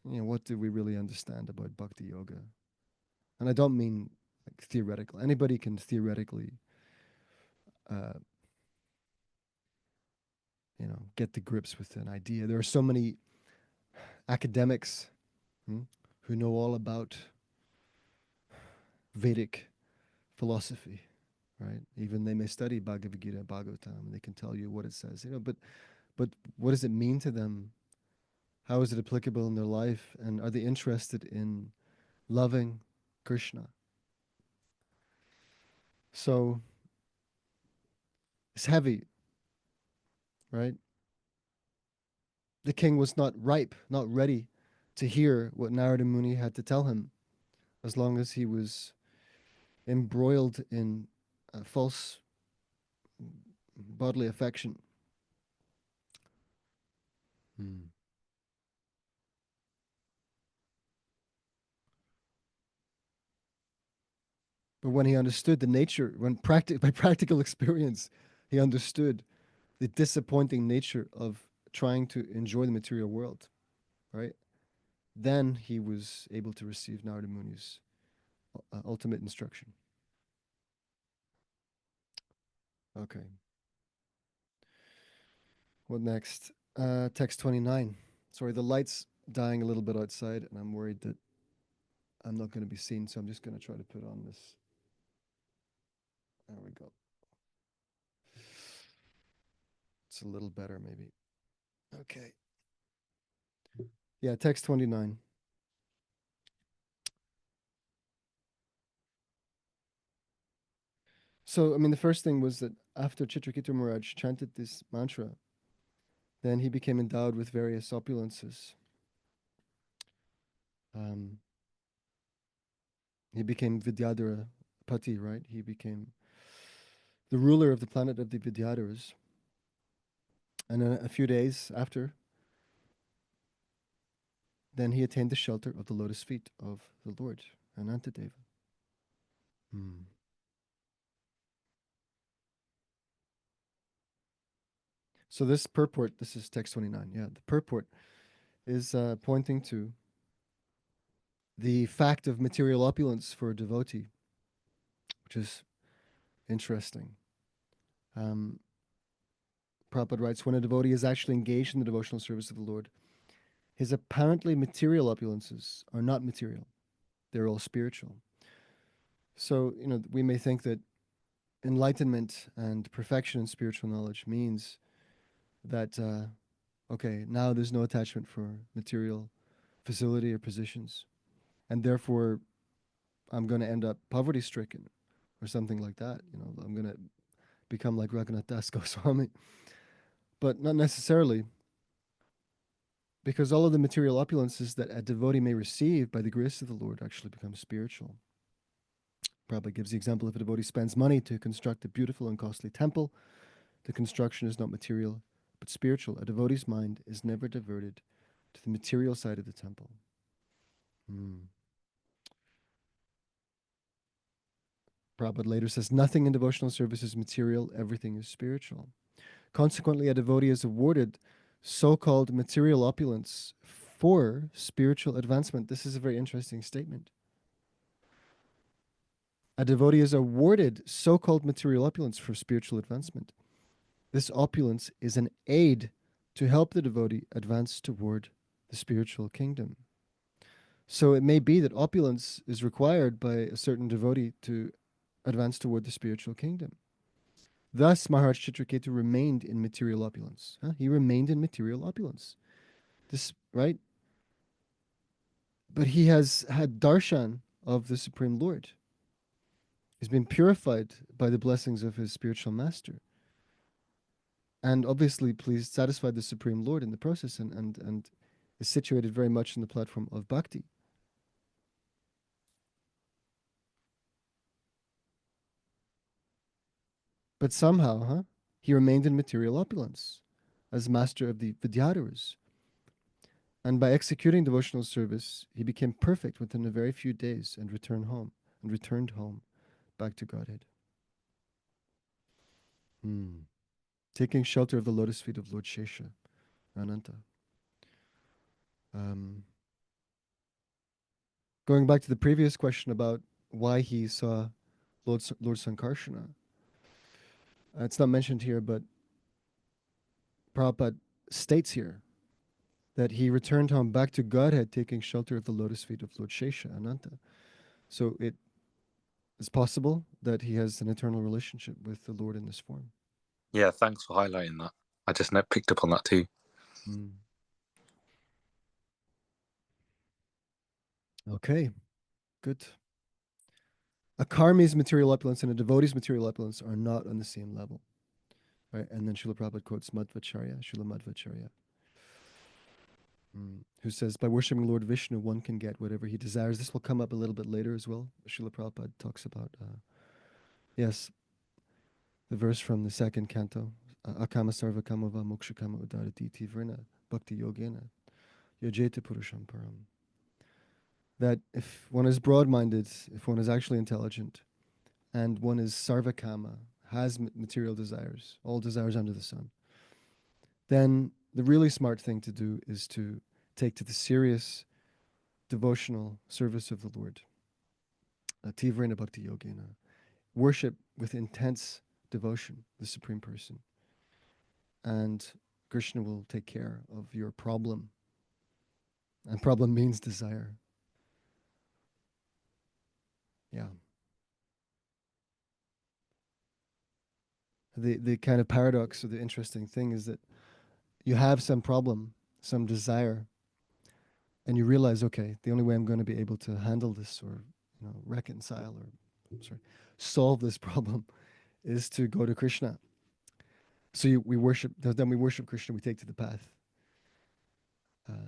what do we really understand about Bhakti Yoga? And I don't mean like theoretical. Anybody can theoretically get to grips with an idea. There are so many academics who know all about Vedic philosophy, right? Even they may study Bhagavad Gita, Bhagavatam, and they can tell you what it says, but what does it mean to them How is it applicable in their life? And are they interested in loving Krishna? So it's heavy, right? The king was not ripe, not ready to hear what Narada Muni had to tell him, as long as he was embroiled in false bodily affection. But when he understood the nature, when by practical experience, he understood the disappointing nature of trying to enjoy the material world, right? Then he was able to receive Narada Muni's ultimate instruction. Okay. What next? Text 29. Sorry, the light's dying a little bit outside, and I'm worried that I'm not going to be seen, so I'm just going to try to put on this. There we go. It's a little better, maybe. Okay. Yeah, text 29. So, I mean, the first thing was that after Citraketu Maharaj chanted this mantra, then he became endowed with various opulences. He became Vidyadhara Pati, right? He became the ruler of the planet of the Vidyadharas. And a few days after, then he attained the shelter of the lotus feet of the Lord, Anantadeva. So this purport, this is text 29, yeah, the purport is pointing to the fact of material opulence for a devotee, which is interesting. Prabhupada writes, when a devotee is actually engaged in the devotional service of the Lord, his apparently material opulences are not material. They're all spiritual. So, we may think that enlightenment and perfection in spiritual knowledge means that, okay, now there's no attachment for material facility or positions, and therefore I'm going to end up poverty-stricken or something like that. I'm going to become like Raghunath Das Goswami. But not necessarily, because all of the material opulences that a devotee may receive by the grace of the Lord actually become spiritual. Prabhupada gives the example: if a devotee spends money to construct a beautiful and costly temple, the construction is not material, but spiritual. A devotee's mind is never diverted to the material side of the temple. Prabhupada later says, nothing in devotional service is material, everything is spiritual. Consequently, a devotee is awarded so-called material opulence for spiritual advancement. This is a very interesting statement. A devotee is awarded so-called material opulence for spiritual advancement. This opulence is an aid to help the devotee advance toward the spiritual kingdom. So it may be that opulence is required by a certain devotee to advance toward the spiritual kingdom. Thus, Maharaj Citraketu remained in material opulence. He remained in material opulence. This, right? But he has had darshan of the Supreme Lord. He's been purified by the blessings of his spiritual master. And obviously pleased, satisfied the Supreme Lord in the process, and is situated very much in the platform of bhakti. But somehow, he remained in material opulence as master of the Vidyadharas. And by executing devotional service, he became perfect within a very few days and returned home back to Godhead. Taking shelter of the lotus feet of Lord Shesha, Ananta. Going back to the previous question about why he saw Lord Sankarsana, it's not mentioned here, but Prabhupada states here that he returned home back to Godhead, taking shelter of the lotus feet of Lord Shesha, Ananta. So it is possible that he has an eternal relationship with the Lord in this form. Yeah, thanks for highlighting that. I just picked up on that too. Okay, good. A karmi's material opulence and a devotee's material opulence are not on the same level. Right? And then Srila Prabhupada quotes Madhvacharya, Srila Madhvacharya, who says, by worshiping Lord Vishnu, one can get whatever he desires. This will come up a little bit later as well. Srila Prabhupada talks about, yes, the verse from the second canto, Akama sarva kamava moksha kama udarati tivrina bhakti yogena yajeta purusham param. That if one is broad-minded, if one is actually intelligent, and one is sarvakama, has material desires, all desires under the sun, then the really smart thing to do is to take to the serious devotional service of the Lord. Tivrena bhakti yogena. Worship with intense devotion the Supreme Person. And Krishna will take care of your problem. And problem means desire. Yeah. The kind of paradox or the interesting thing is that you have some problem, some desire, and you realize, okay, the only way I'm going to be able to handle this or reconcile or solve this problem is to go to Krishna. So we worship Krishna, we take to the path. And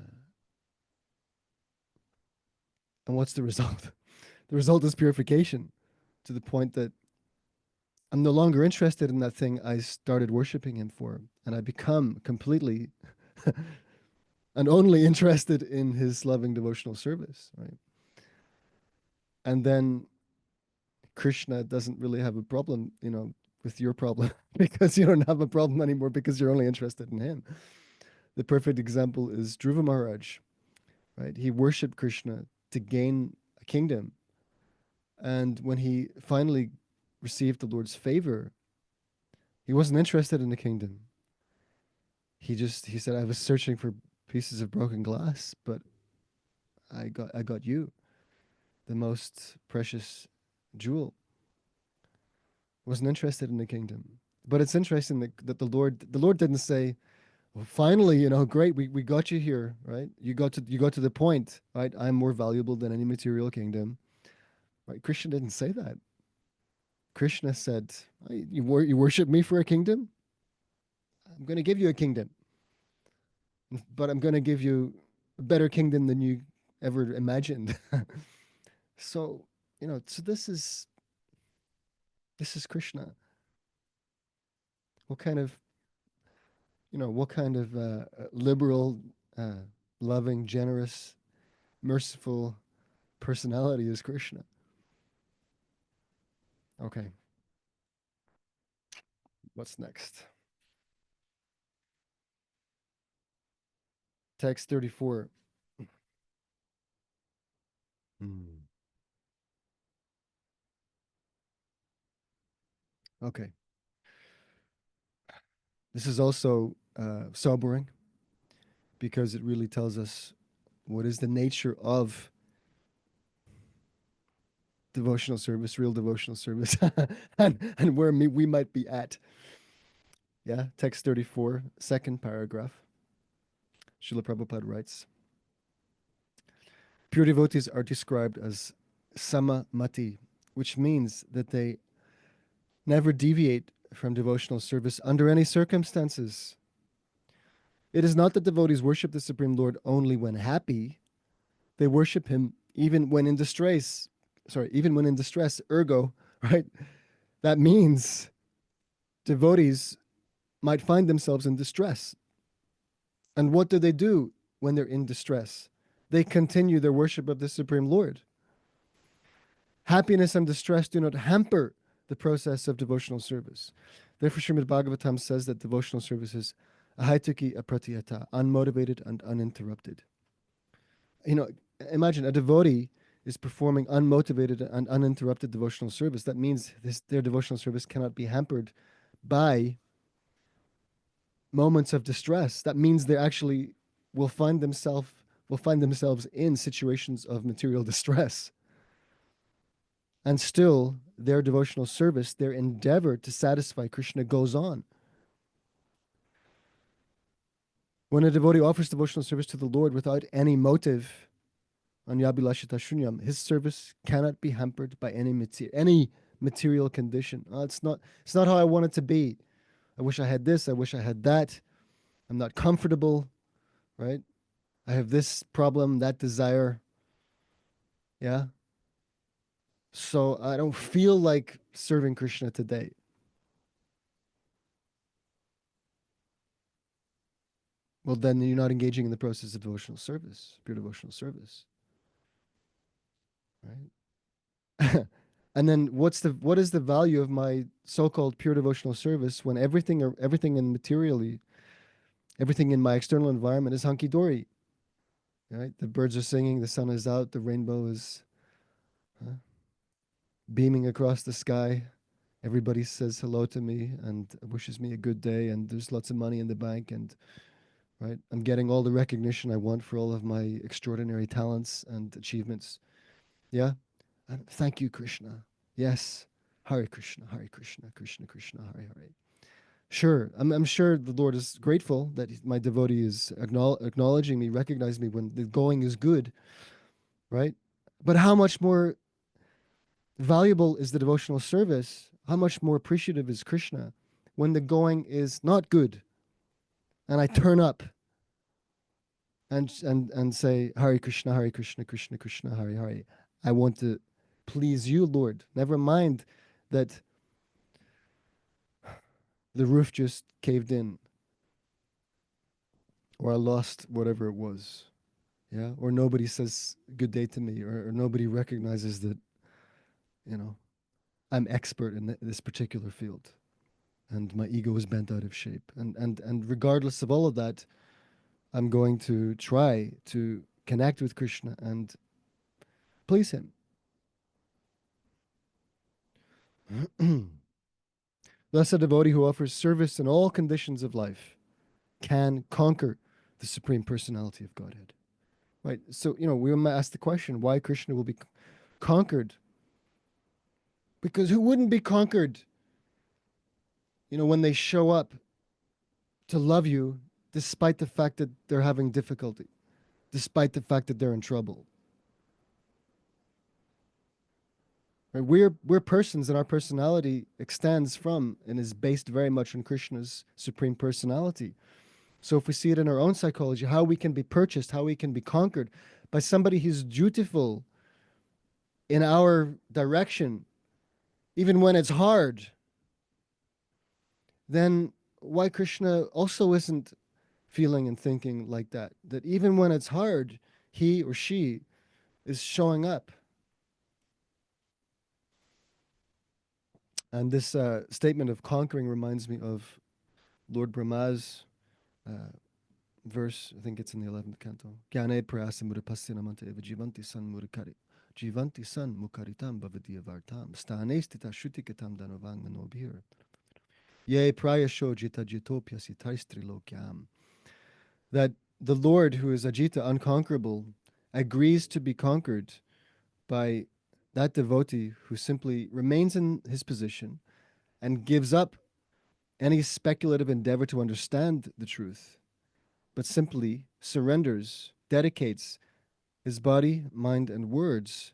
what's the result? The result is purification, to the point that I'm no longer interested in that thing I started worshiping him for, and I become completely and only interested in his loving devotional service, right? And then Krishna doesn't really have a problem, with your problem because you don't have a problem anymore because you're only interested in him. The perfect example is Dhruva Maharaj, right? He worshipped Krishna to gain a kingdom. And when he finally received the Lord's favor, he wasn't interested in the kingdom. He said, I was searching for pieces of broken glass, but I got you, the most precious jewel. Wasn't interested in the kingdom. But it's interesting that the Lord didn't say, well, finally, great, we got you here, right? You got to the point, right? I'm more valuable than any material kingdom. Right? Krishna didn't say that. Krishna said, you worship me for a kingdom? I'm going to give you a kingdom. But I'm going to give you a better kingdom than you ever imagined. So, so this is Krishna. What kind of liberal, loving, generous, merciful personality is Krishna? Okay. What's next? Text 34. Okay. This is also sobering because it really tells us what is the nature of devotional service, real devotional service, and where we might be at. Yeah, text 34, second paragraph. Srila Prabhupada writes, pure devotees are described as samamati, which means that they never deviate from devotional service under any circumstances. It is not that devotees worship the Supreme Lord only when happy. They worship him even when in distress. Ergo, right? That means devotees might find themselves in distress. And what do when they're in distress? They continue their worship of the Supreme Lord. Happiness and distress do not hamper the process of devotional service. Therefore, Srimad Bhagavatam says that devotional service is ahaituki apratiyata, unmotivated and uninterrupted. Imagine a devotee is performing unmotivated and uninterrupted devotional service. That means their devotional service cannot be hampered by moments of distress. That means they actually will find themselves in situations of material distress. And still, their devotional service, their endeavor to satisfy Krishna goes on. When a devotee offers devotional service to the Lord without any motive, Anyabilashita shunyam. His service cannot be hampered by any material condition. It's not how I want it to be. I wish I had this, I wish I had that. I'm not comfortable, right? I have this problem, that desire. Yeah. So I don't feel like serving Krishna today. Well, then you're not engaging in the process of devotional service, pure devotional service. Right? And then what is the value of my so-called pure devotional service when everything in materially, everything in my external environment is hunky-dory? Right? The birds are singing, the sun is out, the rainbow is beaming across the sky. Everybody says hello to me and wishes me a good day, and there's lots of money in the bank, and right, I'm getting all the recognition I want for all of my extraordinary talents and achievements. Yeah? And thank you, Krishna. Yes. Hare Krishna, Hare Krishna, Krishna Krishna, Hare Hare. Sure, I'm sure the Lord is grateful that my devotee is acknowledging me, recognizing me when the going is good, right? But how much more valuable is the devotional service? How much more appreciative is Krishna when the going is not good and I turn up and say, Hare Krishna, Hare Krishna, Krishna Krishna, Hare Hare. I want to please you, Lord. Never mind that the roof just caved in, or I lost whatever it was. Yeah, or nobody says good day to me, or nobody recognizes that, I'm expert in this particular field, and my ego is bent out of shape. And regardless of all of that, I'm going to try to connect with Krishna and please him. Thus, a devotee who offers service in all conditions of life can conquer the Supreme Personality of Godhead. Right? So, we might ask the question, why Krishna will be conquered? Because who wouldn't be conquered, when they show up to love you despite the fact that they're having difficulty, despite the fact that they're in trouble? Right? We're persons, and our personality extends from and is based very much on Krishna's Supreme Personality. So if we see it in our own psychology, how we can be purchased, how we can be conquered by somebody who's dutiful in our direction, even when it's hard, then why Krishna also isn't feeling and thinking like that? That even when it's hard, he or she is showing up. And this statement of conquering reminds me of Lord Brahma's verse, I think it's in the 11th canto. Gyane prayasa murapasyanamanta eva jivanti san murakari. Jivanti san mukaritam bhavadiyavartam. Stane stita shutikatam danovang manobhir. Ye prayasho jita jitopyasi taistrilokyam. That the Lord, who is Ajita, unconquerable, agrees to be conquered by that devotee who simply remains in his position and gives up any speculative endeavor to understand the truth, but simply surrenders, dedicates his body, mind, and words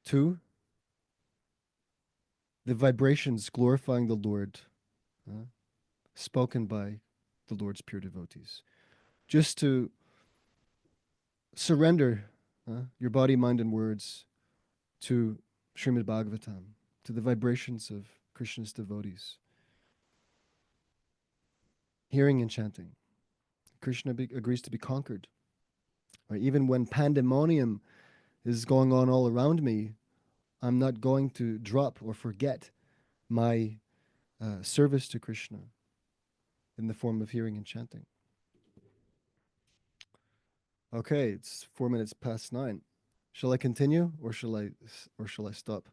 to the vibrations glorifying the Lord, spoken by the Lord's pure devotees. Just to surrender your body, mind, and words to Srimad Bhagavatam, to the vibrations of Krishna's devotees. Hearing and chanting. Krishna agrees to be conquered. Right? Even when pandemonium is going on all around me, I'm not going to drop or forget my service to Krishna in the form of hearing and chanting. Okay, it's 4 minutes past 9. Shall I continue or shall I stop?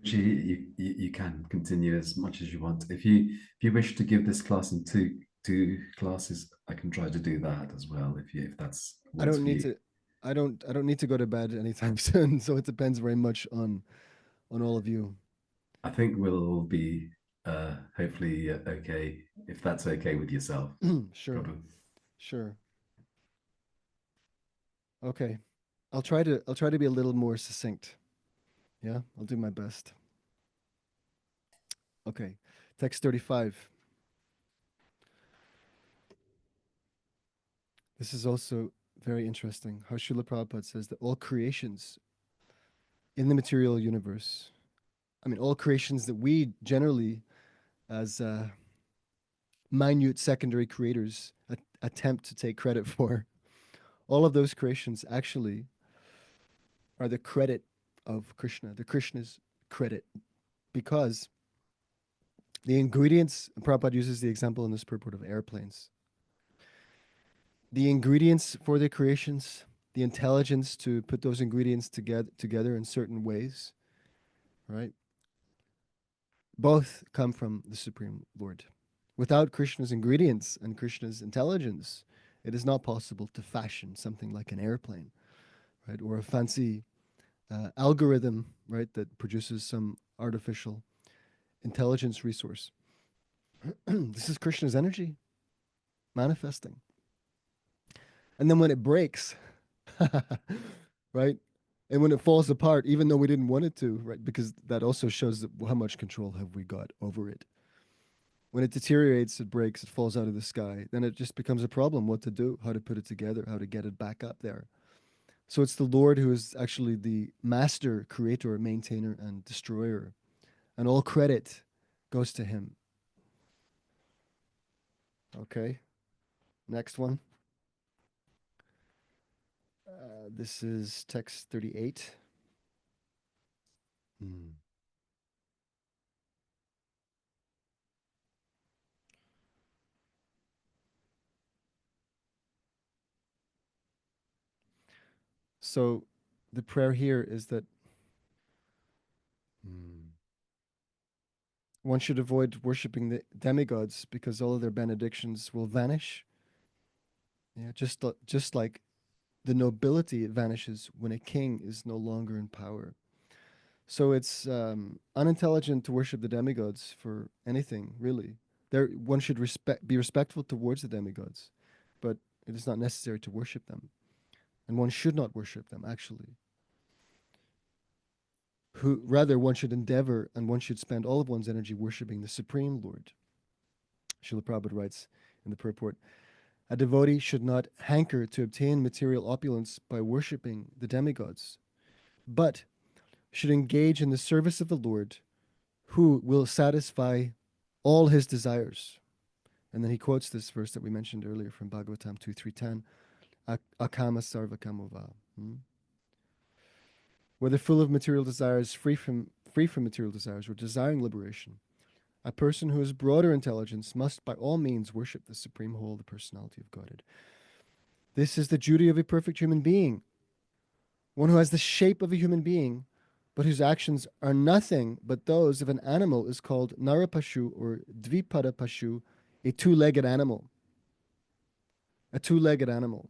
You can continue as much as you want. If you wish to give this class in two classes, I can try to do that as well. If that's I don't need to. I don't need to go to bed anytime soon. So it depends very much on all of you. I think we'll all be hopefully okay, if that's okay with yourself. Sure. Prabhu. Sure. Okay. I'll try to be a little more succinct. Yeah, I'll do my best. Okay. Text 35. This is also very interesting. How Srila Prabhupada says that all creations in the material universe, I mean, all creations that we generally, as minute secondary creators, attempt to take credit for, all of those creations actually are the credit of Krishna, the Krishna's credit, because the ingredients, Prabhupada uses the example in this purport of airplanes. The ingredients for the creations, the intelligence to put those ingredients together in certain ways, right? Both come from the Supreme Lord. Without Krishna's ingredients and Krishna's intelligence, it is not possible to fashion something like an airplane, right? Or a fancy algorithm, right, that produces some artificial intelligence resource. This is Krishna's energy manifesting. And then when it breaks, right? And when it falls apart, even though we didn't want it to, right? Because that also shows that how much control have we got over it. When it deteriorates, it breaks, it falls out of the sky, then it just becomes a problem what to do, how to put it together, how to get it back up there. So it's the Lord who is actually the master, creator, maintainer, and destroyer. And all credit goes to him. Okay. Next one. This is text 38. So the prayer here is that one should avoid worshipping the demigods because all of their benedictions will vanish. Yeah, just like the nobility vanishes when a king is no longer in power. So it's unintelligent to worship the demigods for anything, really. One should be respectful towards the demigods, but it is not necessary to worship them. And one should not worship them, actually. Rather, one should endeavor and one should spend all of one's energy worshiping the Supreme Lord. Srila Prabhupada writes in the purport, a devotee should not hanker to obtain material opulence by worshipping the demigods, but should engage in the service of the Lord, who will satisfy all his desires. And then he quotes this verse that we mentioned earlier from Bhagavatam 2.3.10, akama sarva kamova. Whether full of material desires, free from material desires, or desiring liberation, a person who has broader intelligence must by all means worship the Supreme Whole, the Personality of Godhead. This is the duty of a perfect human being, one who has the shape of a human being, but whose actions are nothing but those of an animal is called Narapashu or Dvipada Pashu, a two-legged animal. A two-legged animal.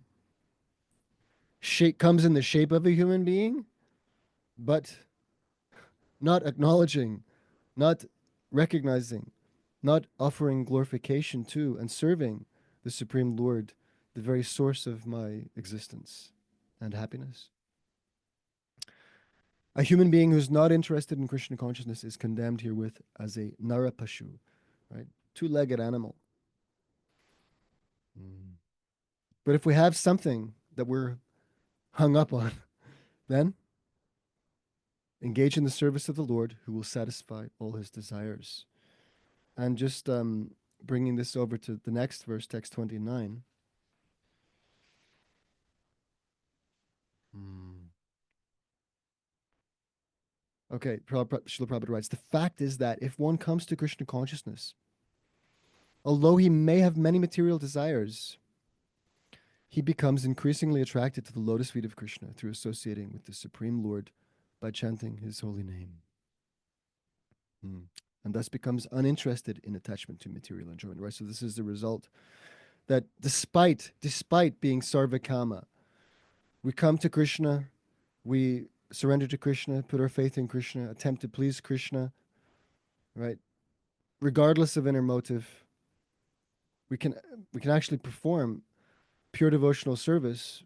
Comes in the shape of a human being, but not acknowledging, not recognizing, not offering glorification to and serving the Supreme Lord, the very source of my existence and happiness. A human being who's not interested in Krishna consciousness is condemned herewith as a narapashu, right? Two-legged animal. But if we have something that we're hung up on, then engage in the service of the Lord who will satisfy all his desires. And just bringing this over to the next verse, text 29. Okay, Srila Prabhupada writes, the fact is that if one comes to Krishna consciousness, although he may have many material desires, he becomes increasingly attracted to the lotus feet of Krishna through associating with the Supreme Lord by chanting his holy name. And thus becomes uninterested in attachment to material enjoyment, right? So this is the result that despite being sarvakama, we come to Krishna, we surrender to Krishna, put our faith in Krishna, attempt to please Krishna, right? Regardless of inner motive, we can actually perform pure devotional service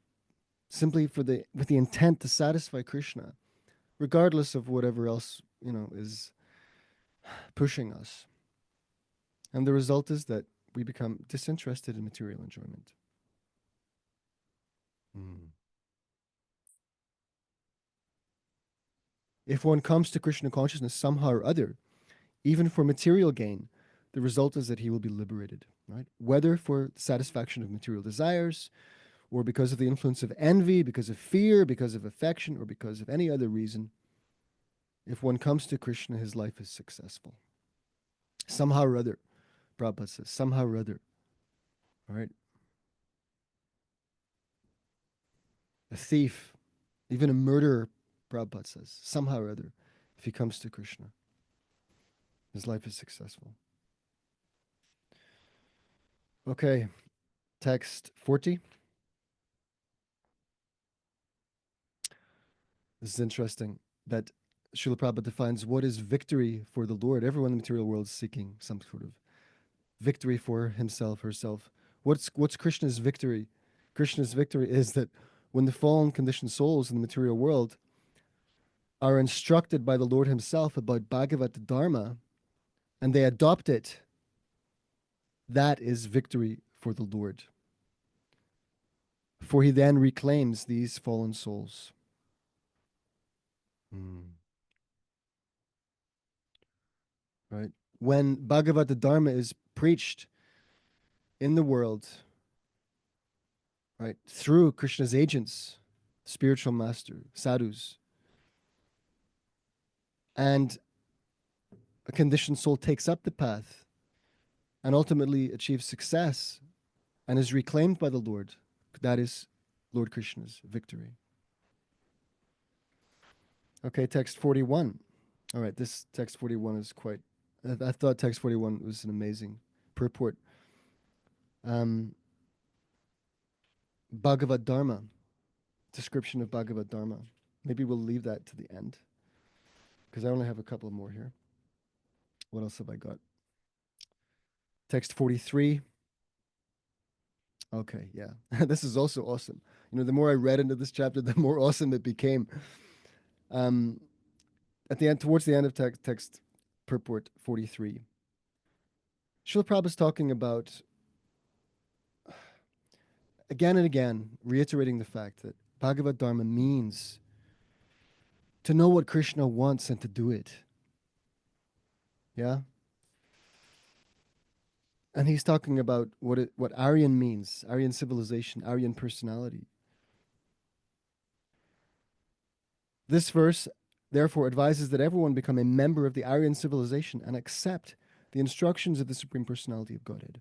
simply with the intent to satisfy Krishna, regardless of whatever else, is pushing us. And the result is that we become disinterested in material enjoyment. If one comes to Krishna consciousness somehow or other, even for material gain, the result is that he will be liberated, right? Whether for the satisfaction of material desires, or because of the influence of envy, because of fear, because of affection, or because of any other reason, if one comes to Krishna, his life is successful. Somehow or other, Prabhupada says, somehow or other, all right? A thief, even a murderer, Prabhupada says, somehow or other, if he comes to Krishna, his life is successful. Okay, text 40. This is interesting that Srila Prabhupada defines what is victory for the Lord. Everyone in the material world is seeking some sort of victory for himself, herself. What's Krishna's victory? Krishna's victory is that when the fallen conditioned souls in the material world are instructed by the Lord himself about Bhagavad Dharma and they adopt it, that is victory for the Lord. For he then reclaims these fallen souls. Right? When Bhagavad Dharma is preached in the world, right, through Krishna's agents, spiritual master, sadhus, and a conditioned soul takes up the path and ultimately achieves success and is reclaimed by the Lord, that is Lord Krishna's victory. Okay, text 41. All right, this text 41 is quite, I thought text 41 was an amazing purport. Bhagavad Dharma, description of Bhagavad Dharma. Maybe we'll leave that to the end because I only have a couple more here. What else have I got? Text 43. Okay, yeah. This is also awesome. The more I read into this chapter, the more awesome it became. At the end, towards the end of text purport 43, Srila Prabhupada is talking about, again and again, reiterating the fact that Bhagavad Dharma means to know what Krishna wants and to do it. Yeah? And he's talking about what Aryan means, Aryan civilization, Aryan personality. This verse, therefore, advises that everyone become a member of the Aryan civilization and accept the instructions of the Supreme Personality of Godhead.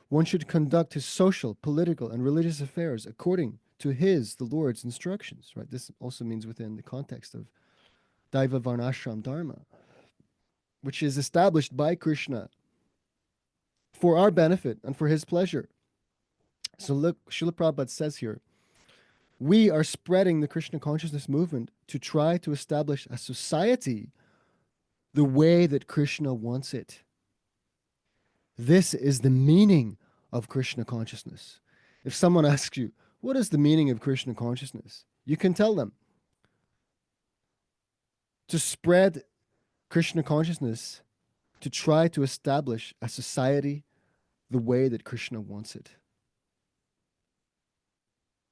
One should conduct his social, political, and religious affairs according to his, the Lord's, instructions. Right? This also means within the context of Daiva Varnashram Dharma, which is established by Krishna for our benefit and for his pleasure. So look, Srila Prabhupada says here, we are spreading the Krishna consciousness movement to try to establish a society the way that Krishna wants it. This is the meaning of Krishna consciousness. If someone asks you, what is the meaning of Krishna consciousness? You can tell them. To spread Krishna consciousness, to try to establish a society the way that Krishna wants it.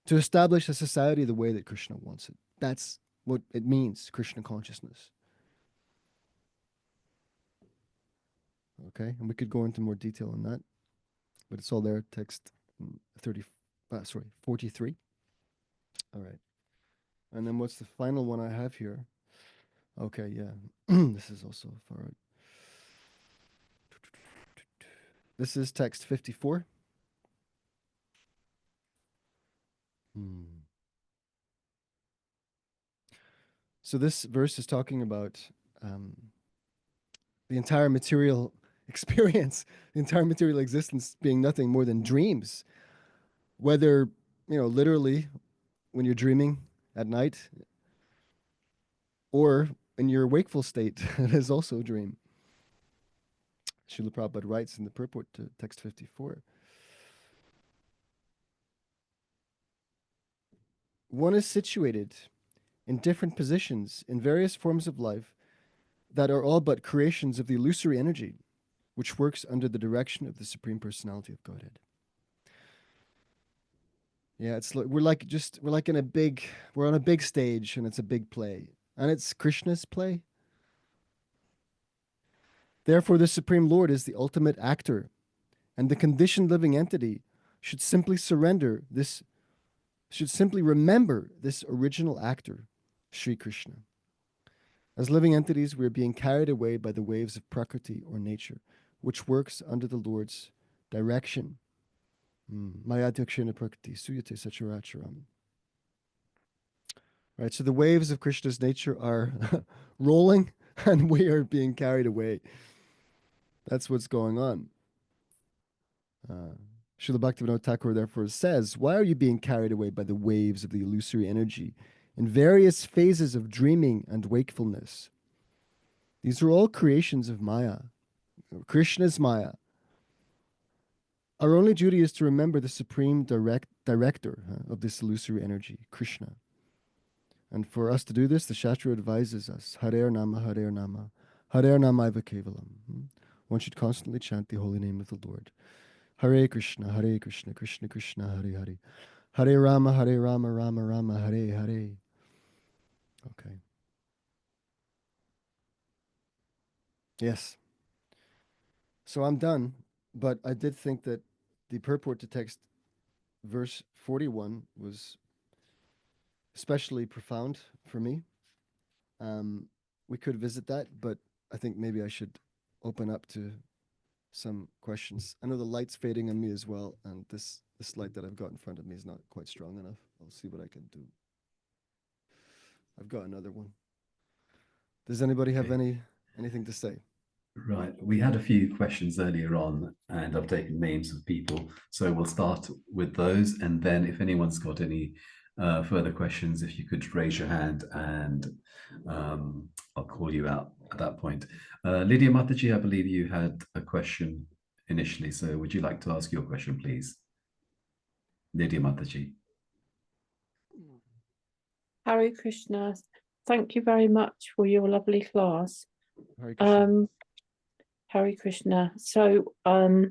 To establish a society the way that Krishna wants it. That's what it means, Krishna consciousness. Okay, and we could go into more detail on that, but it's all there, text 43. All right. And then what's the final one I have here? Okay, yeah. This is also far out. This is text 54. So this verse is talking about the entire material experience, the entire material existence being nothing more than dreams. Whether, literally when you're dreaming at night or in your wakeful state, it is also a dream. Srila Prabhupada writes in the purport to text 54. one is situated in different positions in various forms of life that are all but creations of the illusory energy which works under the direction of the Supreme Personality of Godhead. Yeah, it's like we're like in a big, we're on a big stage and it's a big play. And it's Krishna's play. Therefore, the Supreme Lord is the ultimate actor, and the conditioned living entity should simply remember this original actor, Sri Krishna. As living entities, we are being carried away by the waves of Prakriti or nature, which works under the Lord's direction. Mayadhyakshena Prakriti, Suyate Sacharacharam. Right, so the waves of Krishna's nature are rolling and we are being carried away. That's what's going on. Srila Bhaktivinoda Thakur therefore says, why are you being carried away by the waves of the illusory energy in various phases of dreaming and wakefulness? These are all creations of Maya, Krishna's Maya. Our only duty is to remember the supreme director of this illusory energy, Krishna. And for us to do this, the Shastra advises us, Hare Nama, Hare Nama, Hare Namaiva Kevalam. One should constantly chant the holy name of the Lord. Hare Krishna, Krishna Krishna, Hare Hare. Hare Rama, Rama Rama, Hare Hare. Okay. Yes. So I'm done, but I did think that the purport to text verse 41 was especially profound for me. We could visit that, but I think maybe I should open up to some questions. I know the light's fading on me as well, and this light that I've got in front of me is not quite strong enough. I'll see what I can do. I've got another one. Does anybody have anything to say? Right. We had a few questions earlier on, and I've taken names of people. So we'll start with those. And then if anyone's got any further questions, if you could raise your hand and I'll call you out at that point. Lydia Mataji, I believe you had a question initially. So would you like to ask your question, please? Lydia Mataji. Hare Krishna. Thank you very much for your lovely class. Hare Krishna. Hare Krishna. So I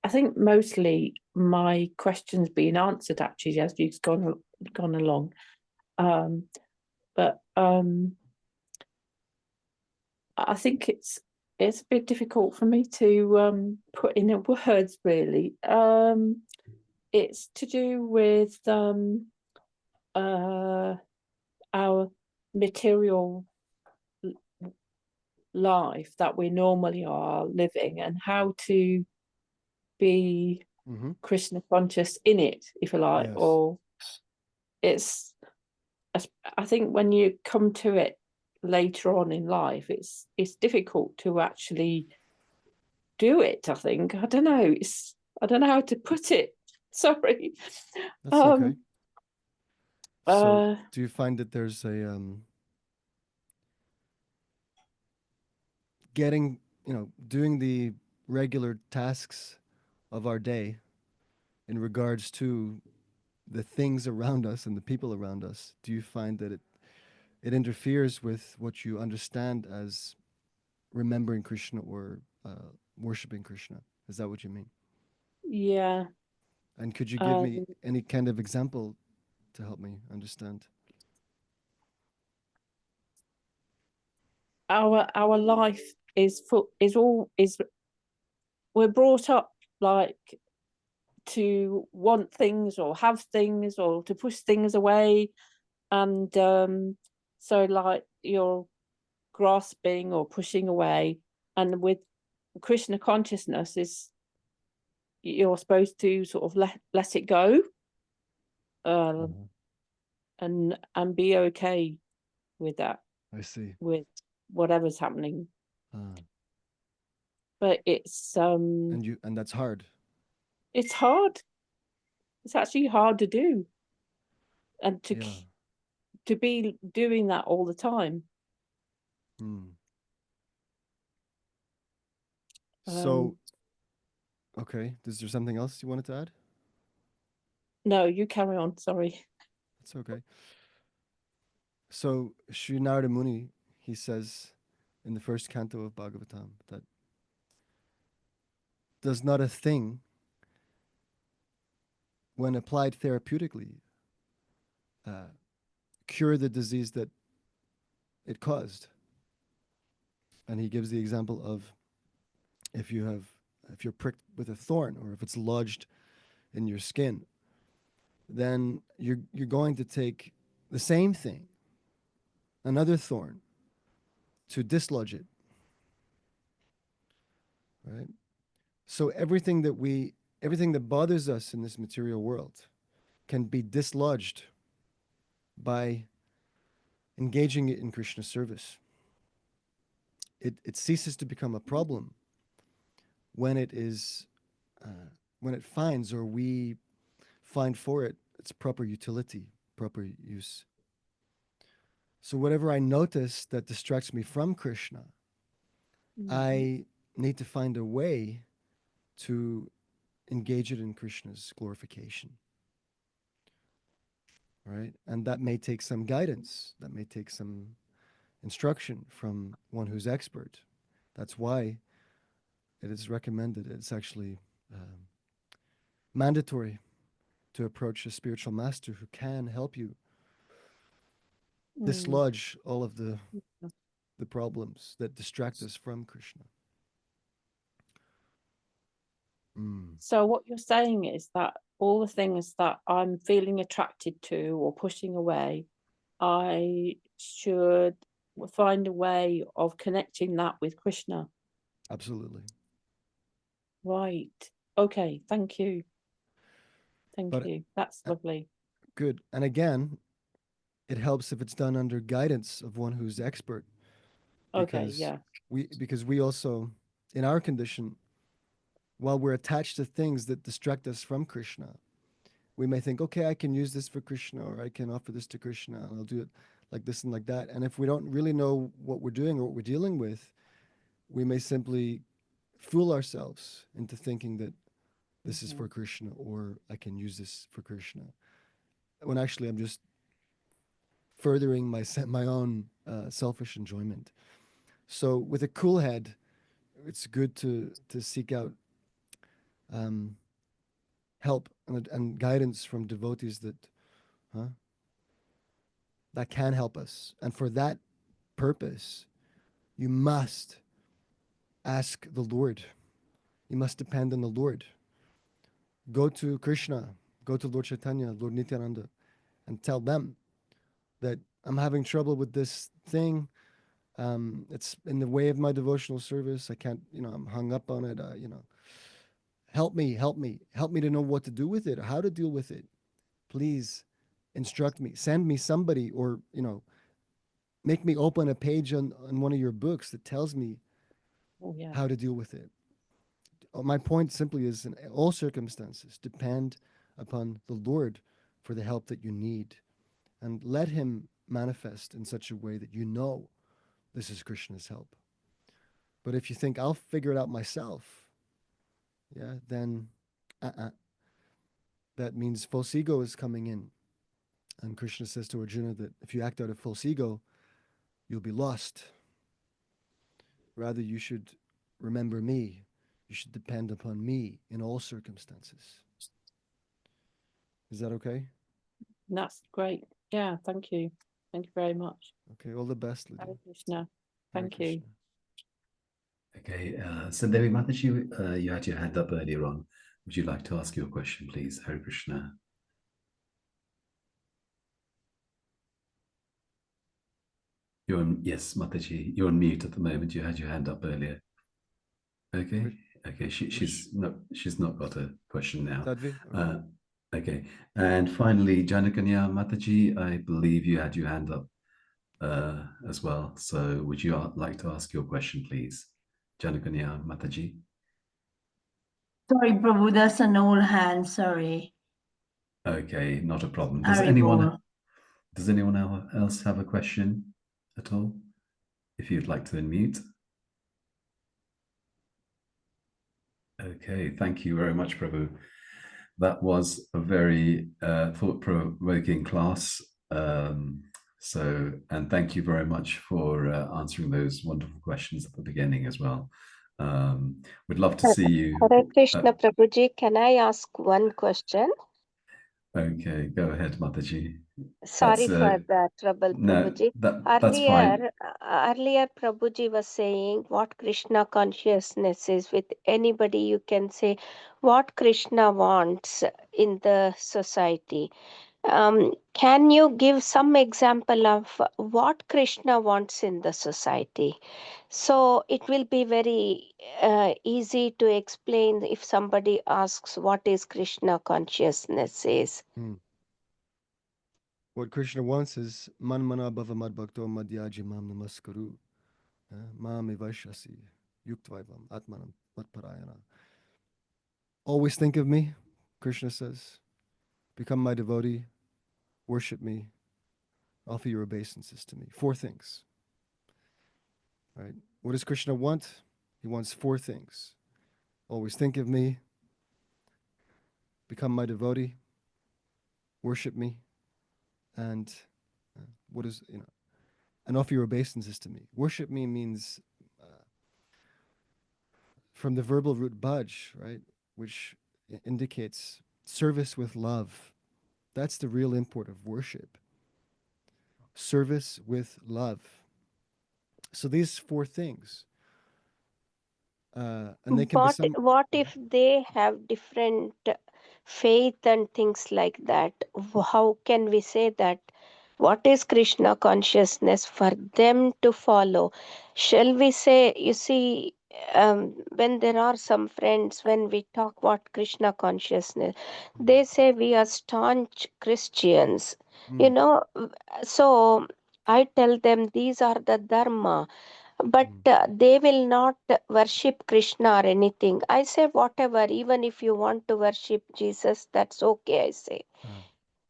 think mostly my question's been answered actually as you've gone along. But I think it's a bit difficult for me to put in words really. It's to do with our material life that we normally are living, and how to be Krishna conscious in it, if you like. Yes. Or it's, I think when you come to it later on in life, it's difficult to actually do it. I think, I don't know how to put it. Sorry. That's okay. So do you find that there's a doing the regular tasks of our day in regards to the things around us and the people around us, do you find that it interferes with what you understand as remembering Krishna or worshiping Krishna? Is that what you mean? Yeah. And could you give me any kind of example to help me understand? Our life is we're brought up like to want things or have things or to push things away, and so like you're grasping or pushing away, and with Krishna consciousness is you're supposed to sort of let it go, and be okay with that. I see. With whatever's happening. But it's and that's hard. It's hard. It's actually hard to do, and to be doing that all the time. So okay, is there something else you wanted to add? No, you carry on, sorry. It's okay. So Sri Narada Muni, he says in the first canto of Bhagavatam that does not a thing, when applied therapeutically, cure the disease that it caused. And he gives the example of if you're pricked with a thorn, or if it's lodged in your skin, then you're going to take the same thing, another thorn, to dislodge it. Right? So everything that bothers us in this material world can be dislodged by engaging it in Krishna service. It ceases to become a problem when it is when it finds, or we find for it, its proper utility, proper use. So whatever I notice that distracts me from Krishna, I need to find a way to engage it in Krishna's glorification. Right? And that may take some guidance, that may take some instruction from one who's expert. That's why it is recommended, it's actually mandatory to approach a spiritual master who can help you dislodge all of the problems that distract us from Krishna. So what you're saying is that all the things that I'm feeling attracted to or pushing away, I should find a way of connecting that with Krishna. Absolutely. Right. Okay. Thank you. Thank you. That's lovely. Good. And again, it helps if it's done under guidance of one who's expert. Okay. Yeah. Because we also, in our condition, while we're attached to things that distract us from Krishna, we may think, okay, I can use this for Krishna, or I can offer this to Krishna, and I'll do it like this and like that. And if we don't really know what we're doing or what we're dealing with, we may simply fool ourselves into thinking that this is for Krishna, or I can use this for Krishna, when actually I'm just furthering my own selfish enjoyment. So with a cool head, it's good to seek out help and guidance from devotees that can help us. And for that purpose, you must ask the Lord. You must depend on the Lord. Go to Krishna, go to Lord Chaitanya, Lord Nityananda, and tell them that I'm having trouble with this thing. It's in the way of my devotional service. I can't, I'm hung up on it. Help me to know what to do with it, or how to deal with it. Please instruct me, send me somebody, or, make me open a page on one of your books that tells me how to deal with it. My point simply is, in all circumstances, depend upon the Lord for the help that you need, and let him manifest in such a way that you know this is Krishna's help. But if you think, I'll figure it out myself, then that means false ego is coming in. And Krishna says to Arjuna that if you act out of false ego, you'll be lost. Rather, you should remember me. You should depend upon me in all circumstances. Is that okay? That's great. Yeah, thank you. Thank you very much. Okay, all the best, Lydia. Hare Krishna. Thank Hare you. Krishna. Okay, so Devi Mataji, you had your hand up earlier on. Would you like to ask your question, please? Hare Krishna. Yes, Mataji, you're on mute at the moment. You had your hand up earlier. Okay. Okay. She's not got a question now. Sadhvi? Okay. And finally, Janakanya Mataji, I believe you had your hand up as well. So would you like to ask your question, please? Janakanya Mataji. Sorry, Prabhu, that's an old hand. Sorry. Okay, not a problem. Does anyone else have a question at all? If you'd like to unmute. Okay, thank you very much, Prabhu. that was a very thought-provoking class. And thank you very much for answering those wonderful questions at the beginning as well. We'd love to see you. Hare Krishna, Prabhuji. Can I ask one question? Okay, go ahead, Mataji. Sorry for the trouble, Prabhuji. That's fine. Earlier, Prabhuji was saying what Krishna consciousness is. With anybody, you can say what Krishna wants in the society. Can you give some example of what Krishna wants in the society? So it will be very easy to explain if somebody asks what is Krishna consciousness is. What Krishna wants is man mana bhava mad bhakto madhyaji mam namaskaru mam evashasi yuktvavam atmanam matparayana. Always think of me, Krishna says. Become my devotee, worship me, offer your obeisances to me. 4 things. Right? What does Krishna want? He wants 4 things. Always think of me, become my devotee, worship me, and and offer your obeisances to me. Worship me means from the verbal root bhaj, right, which indicates service with love. That's the real import of worship. Service with love. So these 4 things. And they can But be some... what if they have different faith and things like that? How can we say that? What is Krishna consciousness for them to follow? Shall we say, you see, when there are some friends, when we talk about Krishna consciousness, they say we are staunch Christians. So I tell them these are the dharma, but they will not worship Krishna or anything. I say whatever, even if you want to worship Jesus, that's okay, I say.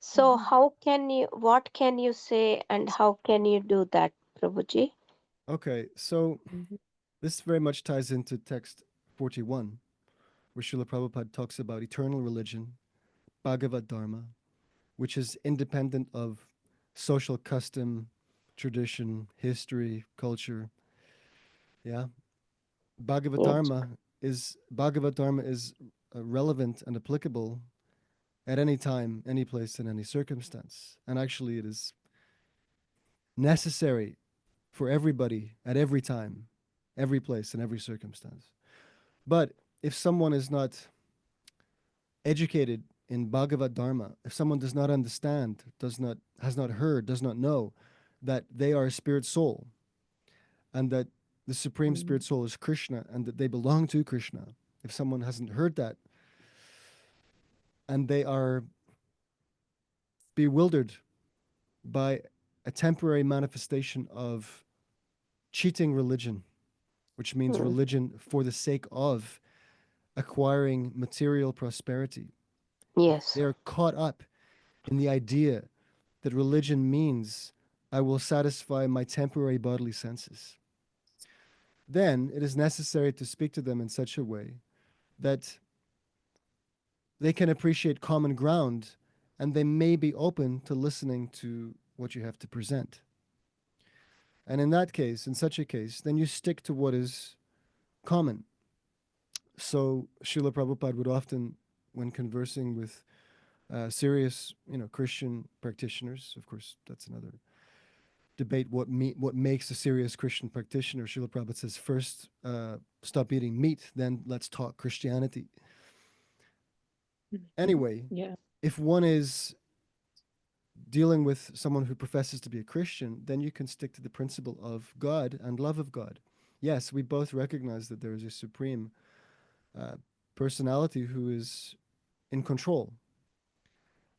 So what can you say and how can you do that, Prabhuji? Okay, so this very much ties into text 41, where Srila Prabhupada talks about eternal religion, Bhagavad Dharma, which is independent of social custom, tradition, history, culture. Yeah. Bhagavad Dharma is relevant and applicable at any time, any place, in any circumstance. And actually it is necessary for everybody at every time, every place, and every circumstance. But if someone is not educated in Bhagavad Dharma, if someone does not understand, has not heard, does not know that they are a spirit soul, and that the Supreme Spirit Soul is Krishna, and that they belong to Krishna, if someone hasn't heard that, and they are bewildered by a temporary manifestation of cheating religion, which means religion for the sake of acquiring material prosperity. Yes. They are caught up in the idea that religion means I will satisfy my temporary bodily senses. Then it is necessary to speak to them in such a way that they can appreciate common ground and they may be open to listening to what you have to present. And in that case, in such a case, then you stick to what is common. So Srila Prabhupada would often, when conversing with serious, Christian practitioners, of course, that's another debate, what makes a serious Christian practitioner. Srila Prabhupada says, first stop eating meat, then let's talk Christianity. Anyway, if one is dealing with someone who professes to be a Christian, then you can stick to the principle of God and love of God. Yes, we both recognize that there is a supreme personality who is in control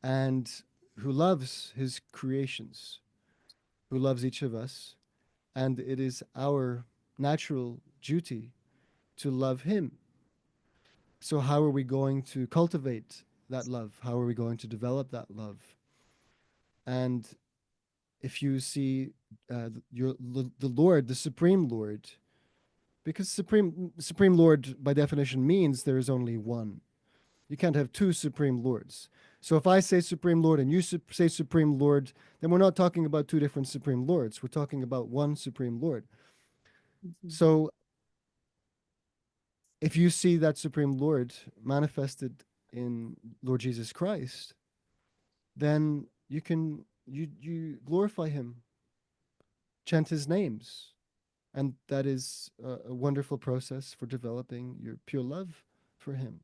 and who loves his creations, who loves each of us, and it is our natural duty to love him. So how are we going to cultivate that love? How are we going to develop that love? And if you see the Lord, the Supreme Lord, because Supreme Lord by definition means there is only one. You can't have two Supreme Lords. So if I say Supreme Lord and you say Supreme Lord, then we're not talking about two different Supreme Lords. We're talking about one Supreme Lord. So if you see that Supreme Lord manifested in Lord Jesus Christ, then you glorify him, chant his names. And that is a wonderful process for developing your pure love for him.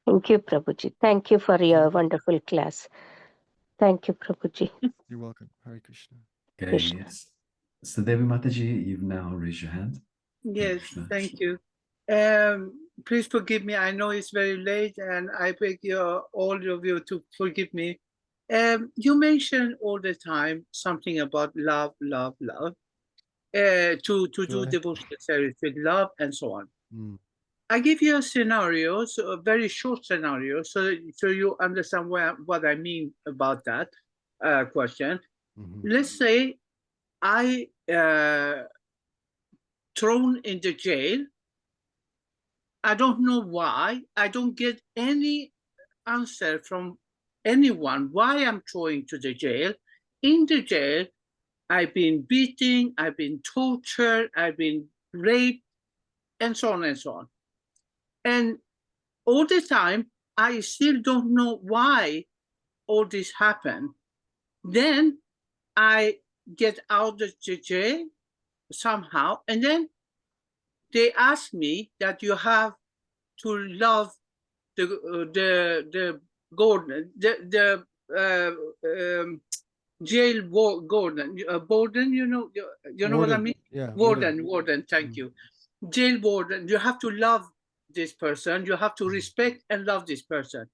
Thank you, Prabhuji. Thank you for your wonderful class. Thank you, Prabhuji. You're welcome. Hare Krishna. Okay, Krishna. yes. So Devi Mataji, you've now raised your hand. Yes, Krishna. thank you. Please forgive me. I know it's very late, and I beg all of you to forgive me. You mention all the time something about love, love, love. To do Joy. devotional service with love and so on. Mm. I give you a scenario, so a very short scenario, so you understand what I mean about that question. Mhm. Let's say I thrown in the jail. I don't know why. I don't get any answer from anyone why I'm thrown to the jail. In the jail, I've been beaten, I've been tortured, I've been raped, and so on and so on. And all the time, I still don't know why all this happened. Then I get out of the jail somehow, and then they ask me that you have to love the Gordon, jail Gordon, Borden, you know what I mean? Yeah, Warden, thank you. Jail warden, you have to love this person, you have to respect and love this person.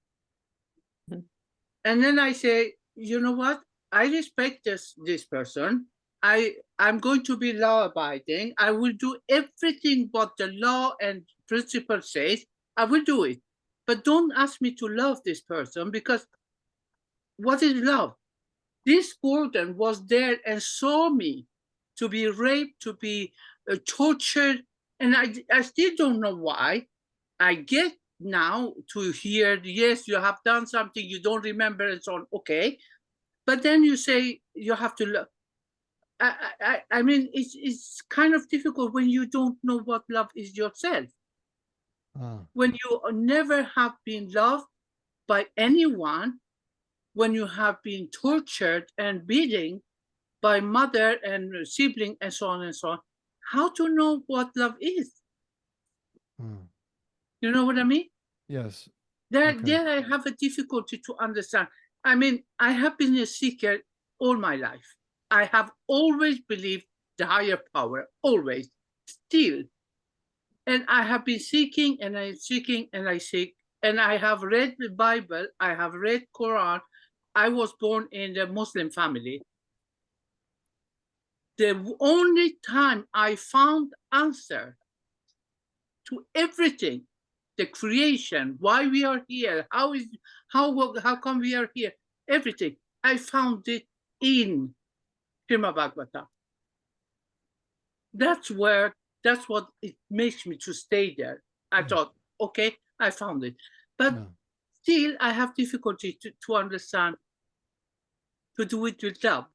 And then I say, you know what? I respect this person. I'm going to be law abiding. I will do everything what the law and principle says. I will do it. But don't ask me to love this person, because what is love? This warden was there and saw me to be raped, to be tortured, and I still don't know why. I get now to hear, yes, you have done something you don't remember and so on. Okay, but then you say you have to love. I mean, it's kind of difficult when you don't know what love is yourself. When you never have been loved by anyone, when you have been tortured and beaten by mother and sibling and so on and so on, how to know what love is? You know what I mean? Yes. There I have a difficulty to understand. I mean, I have been a seeker all my life. I have always believed the higher power, always, still. And I have been seeking and I'm seeking and I seek. And I have read the Bible, I have read Quran. I was born in a Muslim family. The only time I found answer to everything, the creation, why we are here, how come we are here, everything, I found it in Srimad Bhagavatam. That's what it makes me to stay there. I thought, okay, I found it. But still I have difficulty to understand, to do it with love.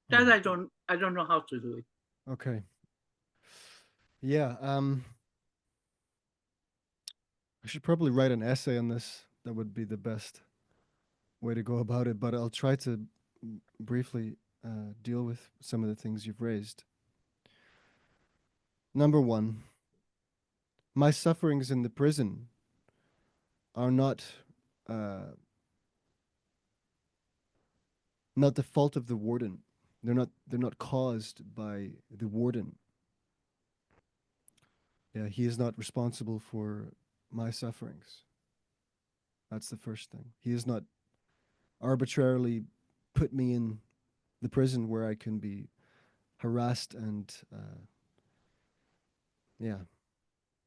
That I don't know how to do it. Okay. Yeah. I should probably write an essay on this. That would be the best way to go about it. But I'll try to briefly deal with some of the things you've raised. Number one, my sufferings in the prison are not the fault of the warden. They're not caused by the warden. Yeah, he is not responsible for my sufferings. That's the first thing. He has not arbitrarily put me in the prison where I can be harassed and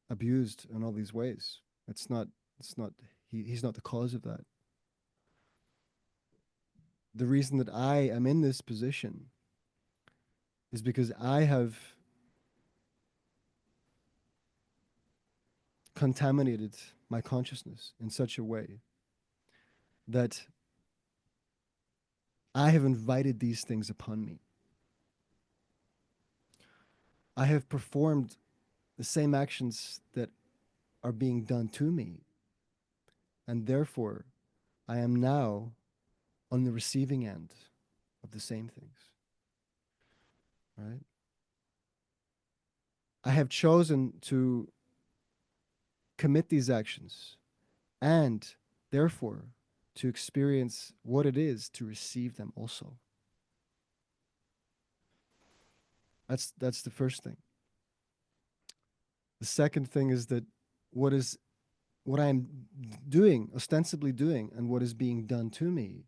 abused in all these ways. He's not the cause of that. The reason that I am in this position is because I have contaminated my consciousness in such a way that I have invited these things upon me. I have performed the same actions that are being done to me, and therefore I am now on the receiving end of the same things. Right? I have chosen to commit these actions and therefore to experience what it is to receive them also. That's the first thing. The second thing is that what I am doing, ostensibly doing, and what is being done to me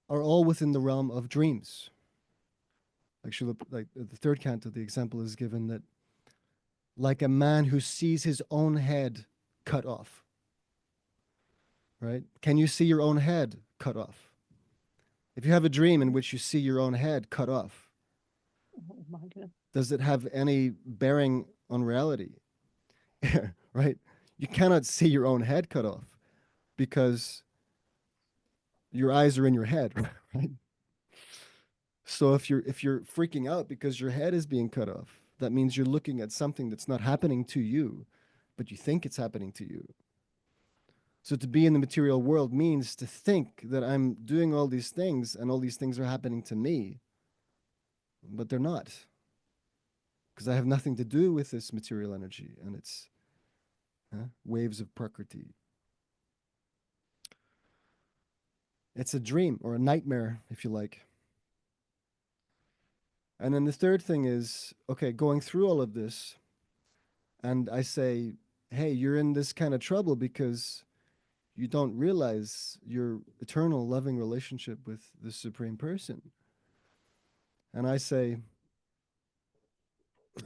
are all within the realm of dreams. Actually, like the third canto, the example is given that like a man who sees his own head cut off. Right? Can you see your own head cut off? If you have a dream in which you see your own head cut off, does it have any bearing on reality? Right? You cannot see your own head cut off because your eyes are in your head, right? So if you're freaking out because your head is being cut off, that means you're looking at something that's not happening to you, but you think it's happening to you. So to be in the material world means to think that I'm doing all these things and all these things are happening to me, but they're not. Because I have nothing to do with this material energy and its waves of Prakriti. It's a dream or a nightmare, if you like. And then the third thing is, okay, going through all of this, and I say, hey, you're in this kind of trouble because you don't realize your eternal loving relationship with the Supreme Person. And I say,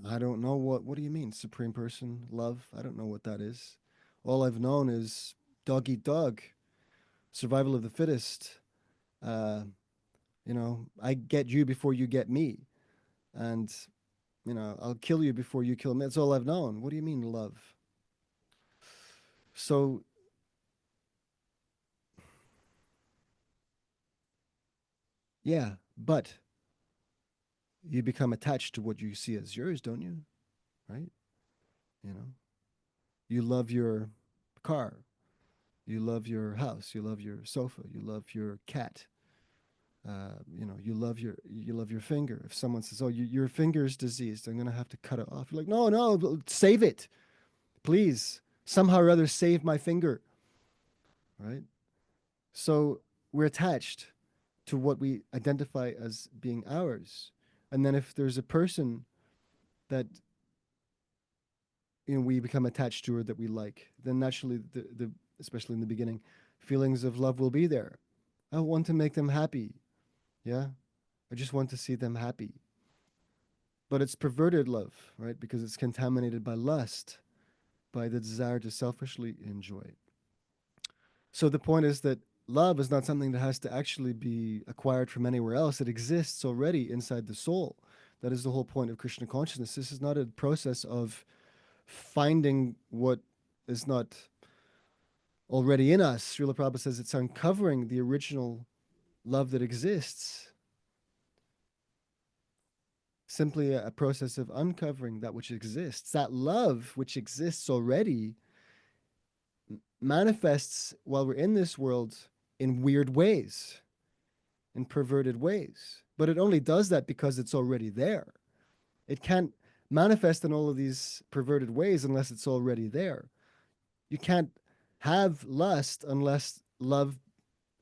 I don't know what do you mean, Supreme Person, love? I don't know what that is. All I've known is dog eat dog, survival of the fittest. I get you before you get me. And, I'll kill you before you kill me. That's all I've known. What do you mean love? So yeah, but you become attached to what you see as yours, don't you? Right? You love your car. You love your house. You love your sofa. You love your cat. You love your finger. If someone says, "Oh, your finger is diseased, I'm gonna have to cut it off," you're like, "No, save it, please. Somehow or other, save my finger." Right? So we're attached to what we identify as being ours, and then if there's a person that we become attached to or that we like, then naturally, the especially in the beginning, feelings of love will be there. I want to make them happy. Yeah, I just want to see them happy. But it's perverted love, right? Because it's contaminated by lust, by the desire to selfishly enjoy. So the point is that love is not something that has to actually be acquired from anywhere else. It exists already inside the soul. That is the whole point of Krishna consciousness. This is not a process of finding what is not already in us. Srila Prabhupada says it's uncovering the original love that exists. Simply a process of uncovering that which exists. That love which exists already manifests while we're in this world in weird ways, in perverted ways. But it only does that because it's already there. It can't manifest in all of these perverted ways unless it's already there. You can't have lust unless love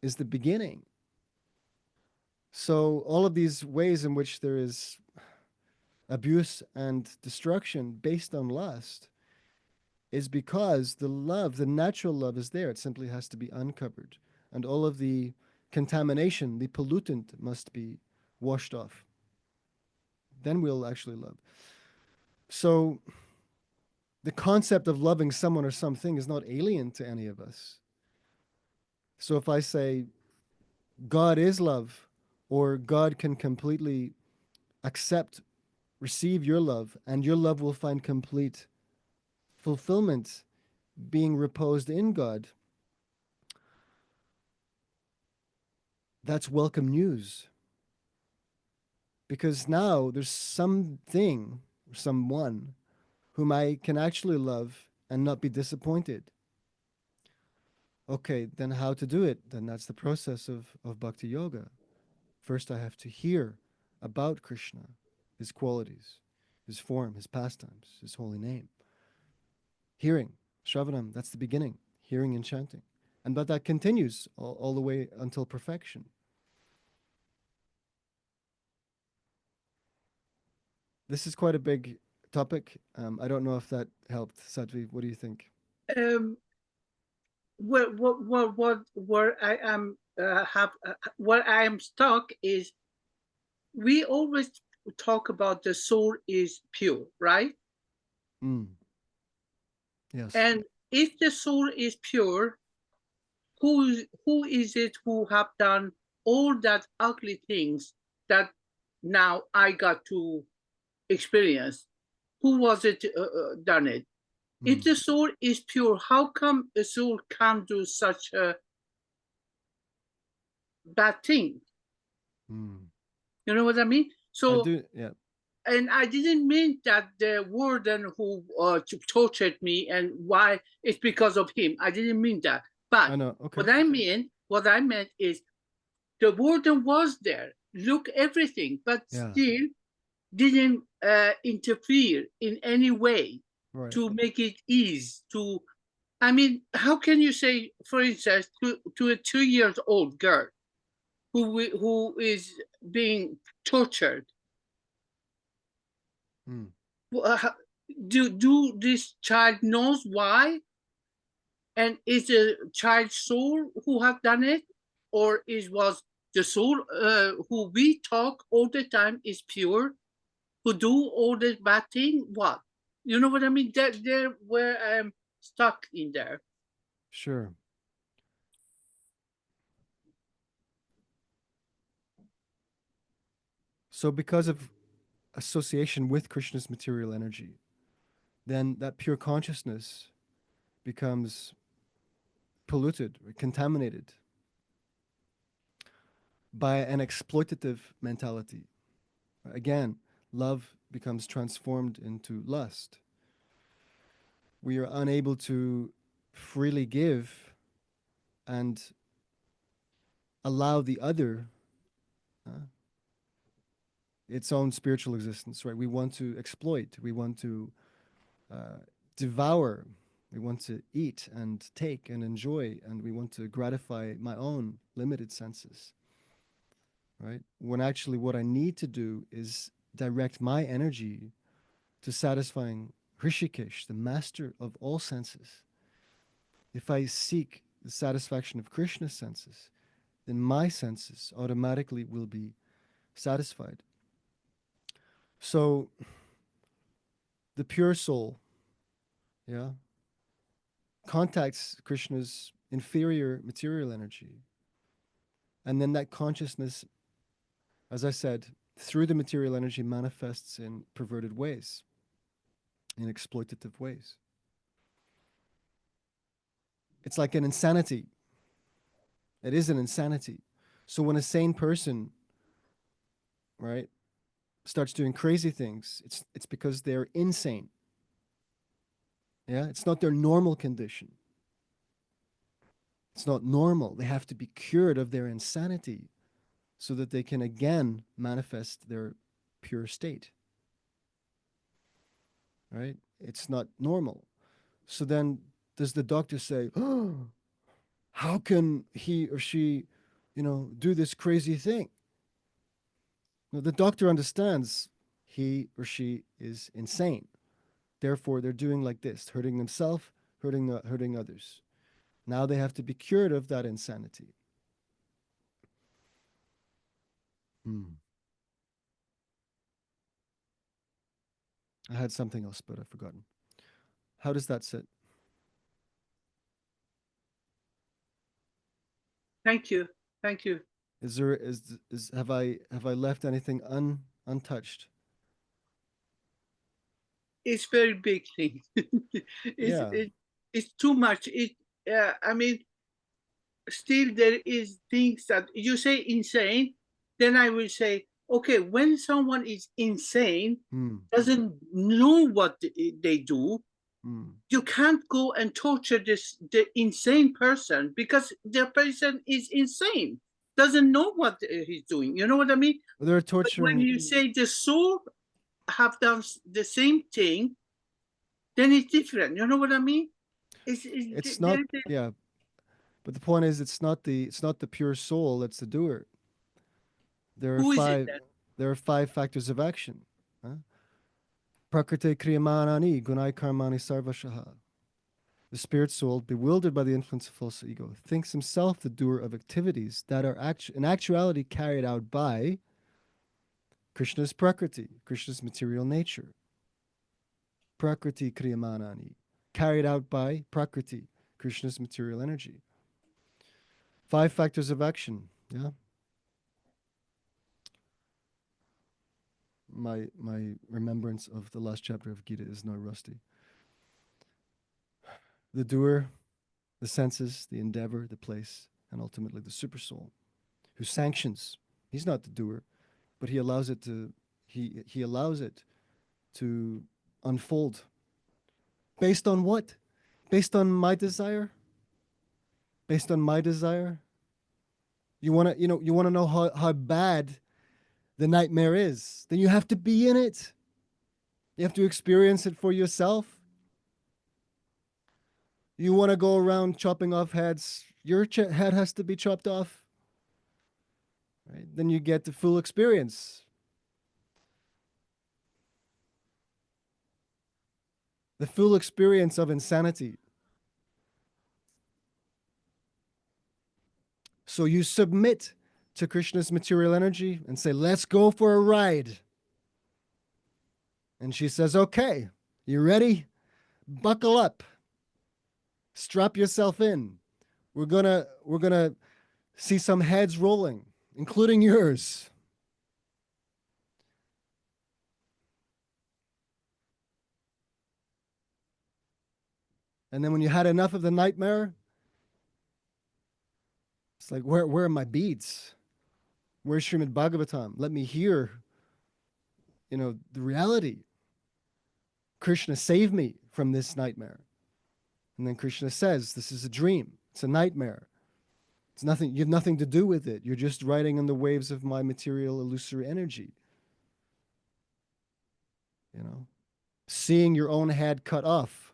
is the beginning. So all of these ways in which there is abuse and destruction based on lust is because the love, the natural love is there. It simply has to be uncovered. And all of the contamination, the pollutant must be washed off. Then we'll actually love. So the concept of loving someone or something is not alien to any of us. So if I say God is love, or God can completely accept, receive your love, and your love will find complete fulfillment being reposed in God, that's welcome news. Because now there's something, someone whom I can actually love and not be disappointed. Okay, then how to do it? Then that's the process of bhakti yoga. First, I have to hear about Krishna, his qualities, his form, his pastimes, his holy name. Hearing, Shravanam, that's the beginning, hearing and chanting. And but that continues all the way until perfection. This is quite a big topic. I don't know if that helped, Sadhvi. What do you think? Where I am where I am stuck is, we always talk about the soul is pure, right? Yes. And if the soul is pure, who is it who have done all that ugly things that now I got to experience? Who was it done it? If the soul is pure, how come a soul can do such a bad thing? You know what I mean? So I do, yeah. And I didn't mean that the warden who tortured me and why it's because of him. I didn't mean that. But I know. Okay. what I meant is the warden was there, look everything, but still didn't interfere in any way to make it easy. I mean, how can you say, for instance, to a 2-year-old girl who is being tortured, do this child knows why, and is the child's soul who have done it, or was the soul who we talk all the time is pure, who do all this bad thing? What, you know what I mean? There where I'm stuck in there. Sure. So because of association with Krishna's material energy, then that pure consciousness becomes polluted or contaminated by an exploitative mentality. Again, love becomes transformed into lust. We are unable to freely give and allow the other its own spiritual existence, right? We want to exploit, we want to devour, we want to eat and take and enjoy, and we want to gratify my own limited senses, right? When actually what I need to do is direct my energy to satisfying Rishikesh, the master of all senses. If I seek the satisfaction of Krishna's senses, then my senses automatically will be satisfied. So the pure soul, contacts Krishna's inferior material energy. And then that consciousness, as I said, through the material energy manifests in perverted ways, in exploitative ways. It's like an insanity. It is an insanity. So when a sane person, right, starts doing crazy things, it's because they're insane. Yeah, it's not their normal condition. It's not normal. They have to be cured of their insanity so that they can again manifest their pure state. Right? It's not normal. So then does the doctor say, oh, how can he or she, do this crazy thing? No, the doctor understands he or she is insane. Therefore, they're doing like this, hurting themselves, hurting others. Now they have to be cured of that insanity. I had something else, but I've forgotten. How does that sit? Thank you. Have I left anything untouched? it's very big thing. It's too much. I mean, still there is things that you say insane, then I will say, okay, when someone is insane, doesn't know what they do, you can't go and torture the insane person because the person is insane, doesn't know what he's doing. You know what I mean? They're torturing. But when you say the soul have done the same thing, then it's different. You know what I mean? It's not. Yeah. But the point is, it's not the pure soul that's the doer. There are five factors of action. Prakriti kriyamanani gunai karmani sarvashaha. The spirit soul, bewildered by the influence of false ego, thinks himself the doer of activities that are in actuality carried out by Krishna's Prakriti, Krishna's material nature. Prakriti kriyamanani, carried out by Prakriti, Krishna's material energy. 5 factors of action. Yeah. My remembrance of the last chapter of Gita is now rusty. The doer, the senses, the endeavor, the place, and ultimately the super soul, who sanctions. He's not the doer, but he allows it to. He allows it to unfold. Based on what? Based on my desire. Based on my desire. You want to know how bad the nightmare is, then you have to be in it. You have to experience it for yourself. You want to go around chopping off heads, your head has to be chopped off. Right? Then you get the full experience. The full experience of insanity. So you submit to Krishna's material energy and say, let's go for a ride. And she says, okay, you ready? Buckle up. Strap yourself in. We're gonna see some heads rolling, including yours. And then when you had enough of the nightmare, it's like, where are my beads? Where's Srimad Bhagavatam? Let me hear, the reality. Krishna, save me from this nightmare. And then Krishna says, this is a dream. It's a nightmare. It's nothing. You have nothing to do with it. You're just riding on the waves of my material illusory energy. Seeing your own head cut off.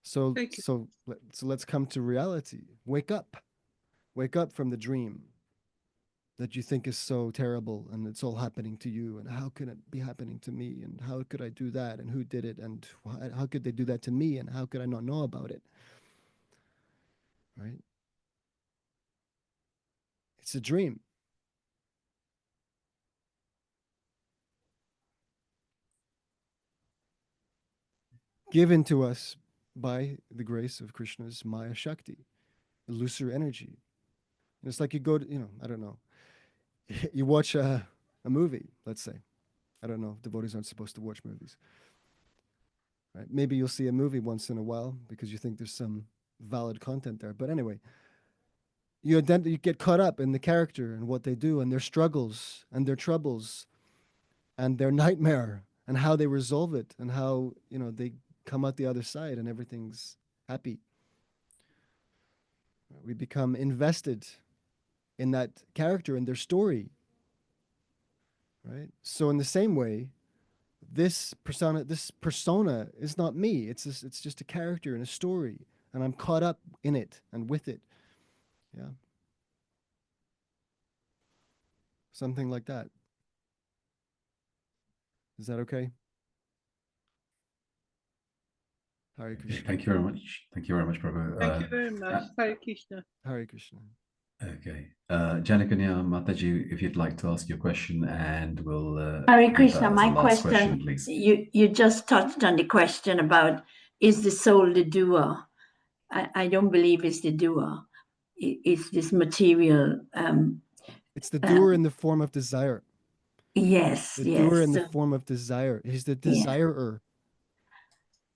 So let's come to reality. Wake up. Wake up from the dream that you think is so terrible and it's all happening to you. And how can it be happening to me? And how could I do that? And who did it? And how could they do that to me? And how could I not know about it? Right? It's a dream. Given to us by the grace of Krishna's Maya Shakti, illusory energy. And it's like you go to, I don't know, you watch a movie, let's say. I don't know, devotees aren't supposed to watch movies. Right? Maybe you'll see a movie once in a while because you think there's some valid content there. But anyway, you get caught up in the character and what they do and their struggles and their troubles and their nightmare and how they resolve it and how, they come out the other side and everything's happy. We become invested in that character and their story. Right? So in the same way, this persona is not me. It's just a character and a story, and I'm caught up in it and with it. Yeah. Something like that. Is that okay? Hare Krishna. Thank you very much. Thank you very much, Prabhu. Thank you very much. Hare Krishna. Hare Krishna. Okay. Janakanya Mataji, if you'd like to ask your question, and we'll... Hare Krishna, my question, you just touched on the question about is the soul the doer? I don't believe it's the doer. It's this material. It's the doer in the form of desire. Yes, The yes. doer in the form of desire. He's the desirer.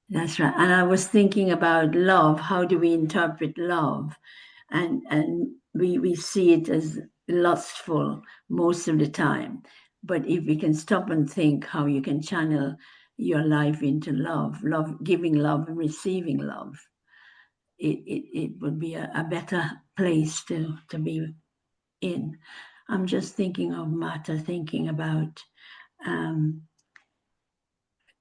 That's right. And I was thinking about love. How do we interpret love? And we see it as lustful most of the time. But if we can stop and think how you can channel your life into love, giving love and receiving love, it would be a better place to be in. I'm just thinking of Mata, thinking about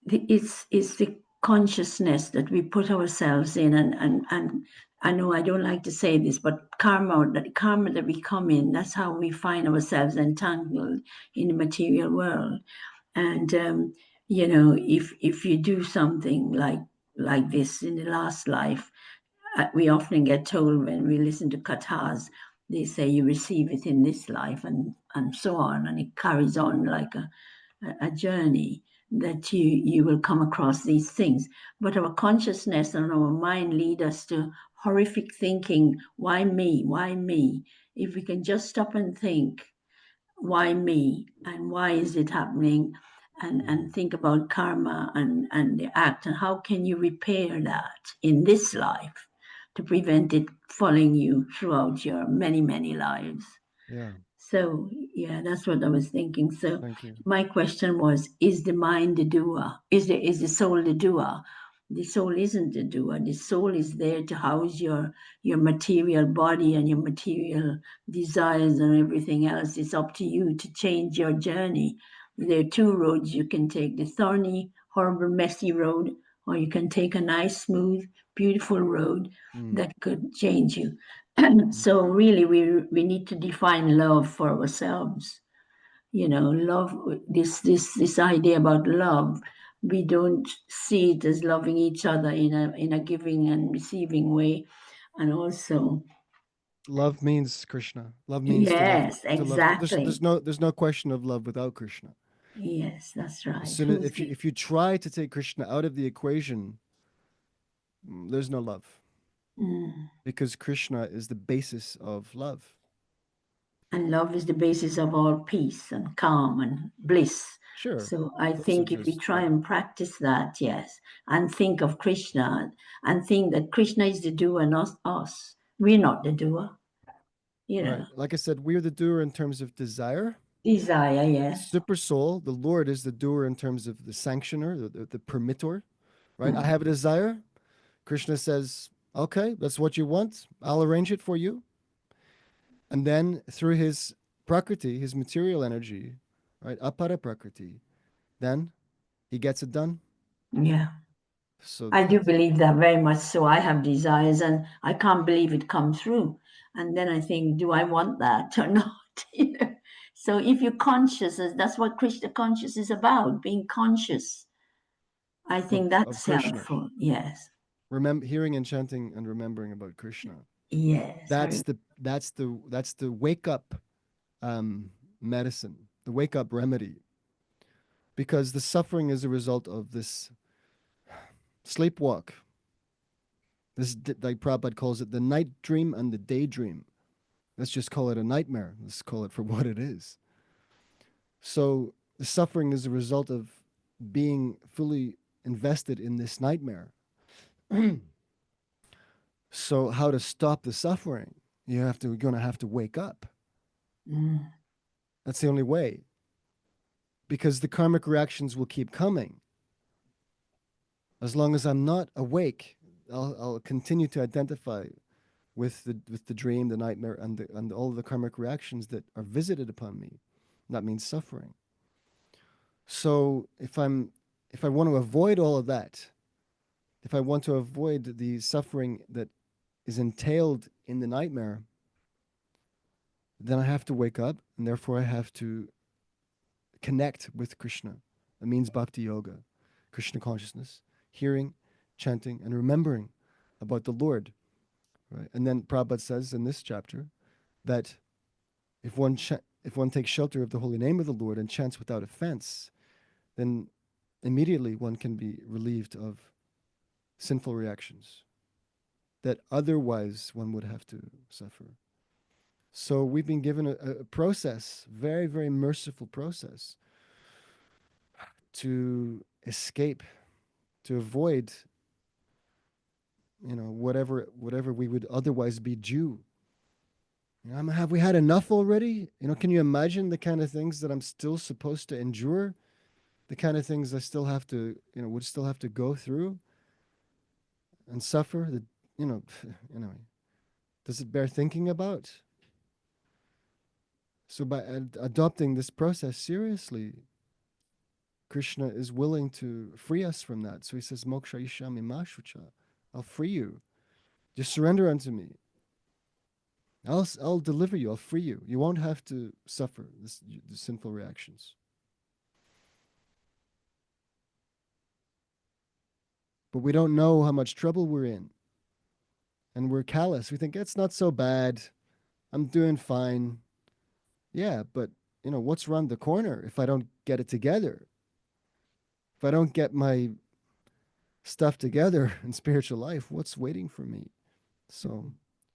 it's the consciousness that we put ourselves in, and I know I don't like to say this, but karma that we come in, that's how we find ourselves entangled in the material world. And you know, if you do something like this in the last life, we often get told when we listen to kathas, they say you receive it in this life, and so on, and it carries on like a journey that you will come across these things. But our consciousness and our mind lead us to horrific thinking. Why me? Why me? If we can just stop and think, why me? And why is it happening? And think about karma and the act, and how can you repair that in this life to prevent it following you throughout your many, many lives. Yeah. So, yeah, that's what I was thinking. So Thank you. my question was, is the mind the doer? Is the soul the doer? The soul isn't the doer. The soul is there to house your material body and your material desires and everything else. It's up to you to change your journey. There are two roads you can take: the thorny, horrible, messy road, or you can take a nice, smooth, beautiful road that could change you. So really, we need to define love for ourselves. You know, love. This idea about love, we don't see it as loving each other in a giving and receiving way, and also love means Krishna. Love means yes, to love. exactly. There's no question of love without Krishna. Yes, that's right. As soon as, if you try to take Krishna out of the equation, there's no love. Because Krishna is the basis of love. And love is the basis of all peace and calm and bliss. Sure. So I think if we try yeah. and practice that, yes, and think of Krishna and think that Krishna is the doer, not us. We're not the doer. You know. Right. Like I said, we're the doer in terms of desire. Desire, yes. Super soul, the Lord is the doer in terms of the sanctioner, the permitter. Right. I have a desire. Krishna says, okay, that's what you want. I'll arrange it for you. And then through his prakriti, his material energy, right, apara prakriti, then he gets it done. Yeah. So I do believe that very much. So I have desires and I can't believe it come through. And then I think, do I want that or not? You know? So if you're conscious, that's what Krishna conscious is about, being conscious. I think that's helpful. Yes. Hearing and chanting and remembering about Krishna. Yes. That's the wake up medicine, the wake up remedy. Because the suffering is a result of this sleepwalk. This, like Prabhupada calls it, the night dream and the daydream. Let's just call it a nightmare. Let's call it for what it is. So the suffering is a result of being fully invested in this nightmare. So how to stop the suffering? You're gonna have to wake up. That's the only way. Because the karmic reactions will keep coming. As long as I'm not awake, I'll continue to identify with the dream, the nightmare, and all of the karmic reactions that are visited upon me. That means suffering. So if I want to avoid all of that, if I want to avoid the suffering that is entailed in the nightmare, then I have to wake up, and therefore I have to connect with Krishna. That means bhakti yoga, Krishna consciousness, hearing, chanting, and remembering about the Lord. Right? And then Prabhupada says in this chapter that if one takes shelter of the holy name of the Lord and chants without offense, then immediately one can be relieved of sinful reactions that otherwise one would have to suffer. So we've been given a process, very, very merciful process, to escape, to avoid, whatever we would otherwise be due. Have we had enough already? Can you imagine the kind of things that I'm still supposed to endure? The kind of things I still have to, would still have to go through and suffer? Does it bear thinking about? So by adopting this process seriously, Krishna is willing to free us from that. So he says, Moksha ishami mashucha. I'll free you. Just surrender unto me. I'll deliver you. I'll free you. You won't have to suffer the sinful reactions. But we don't know how much trouble we're in. And we're callous. We think, it's not so bad. I'm doing fine. Yeah, but, what's around the corner if I don't get it together? If I don't get my stuff together in spiritual life, what's waiting for me? So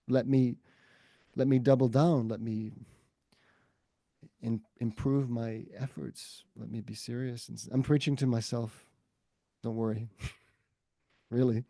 let me double down. Let me improve my efforts. Let me be serious. I'm preaching to myself. Don't worry. Really.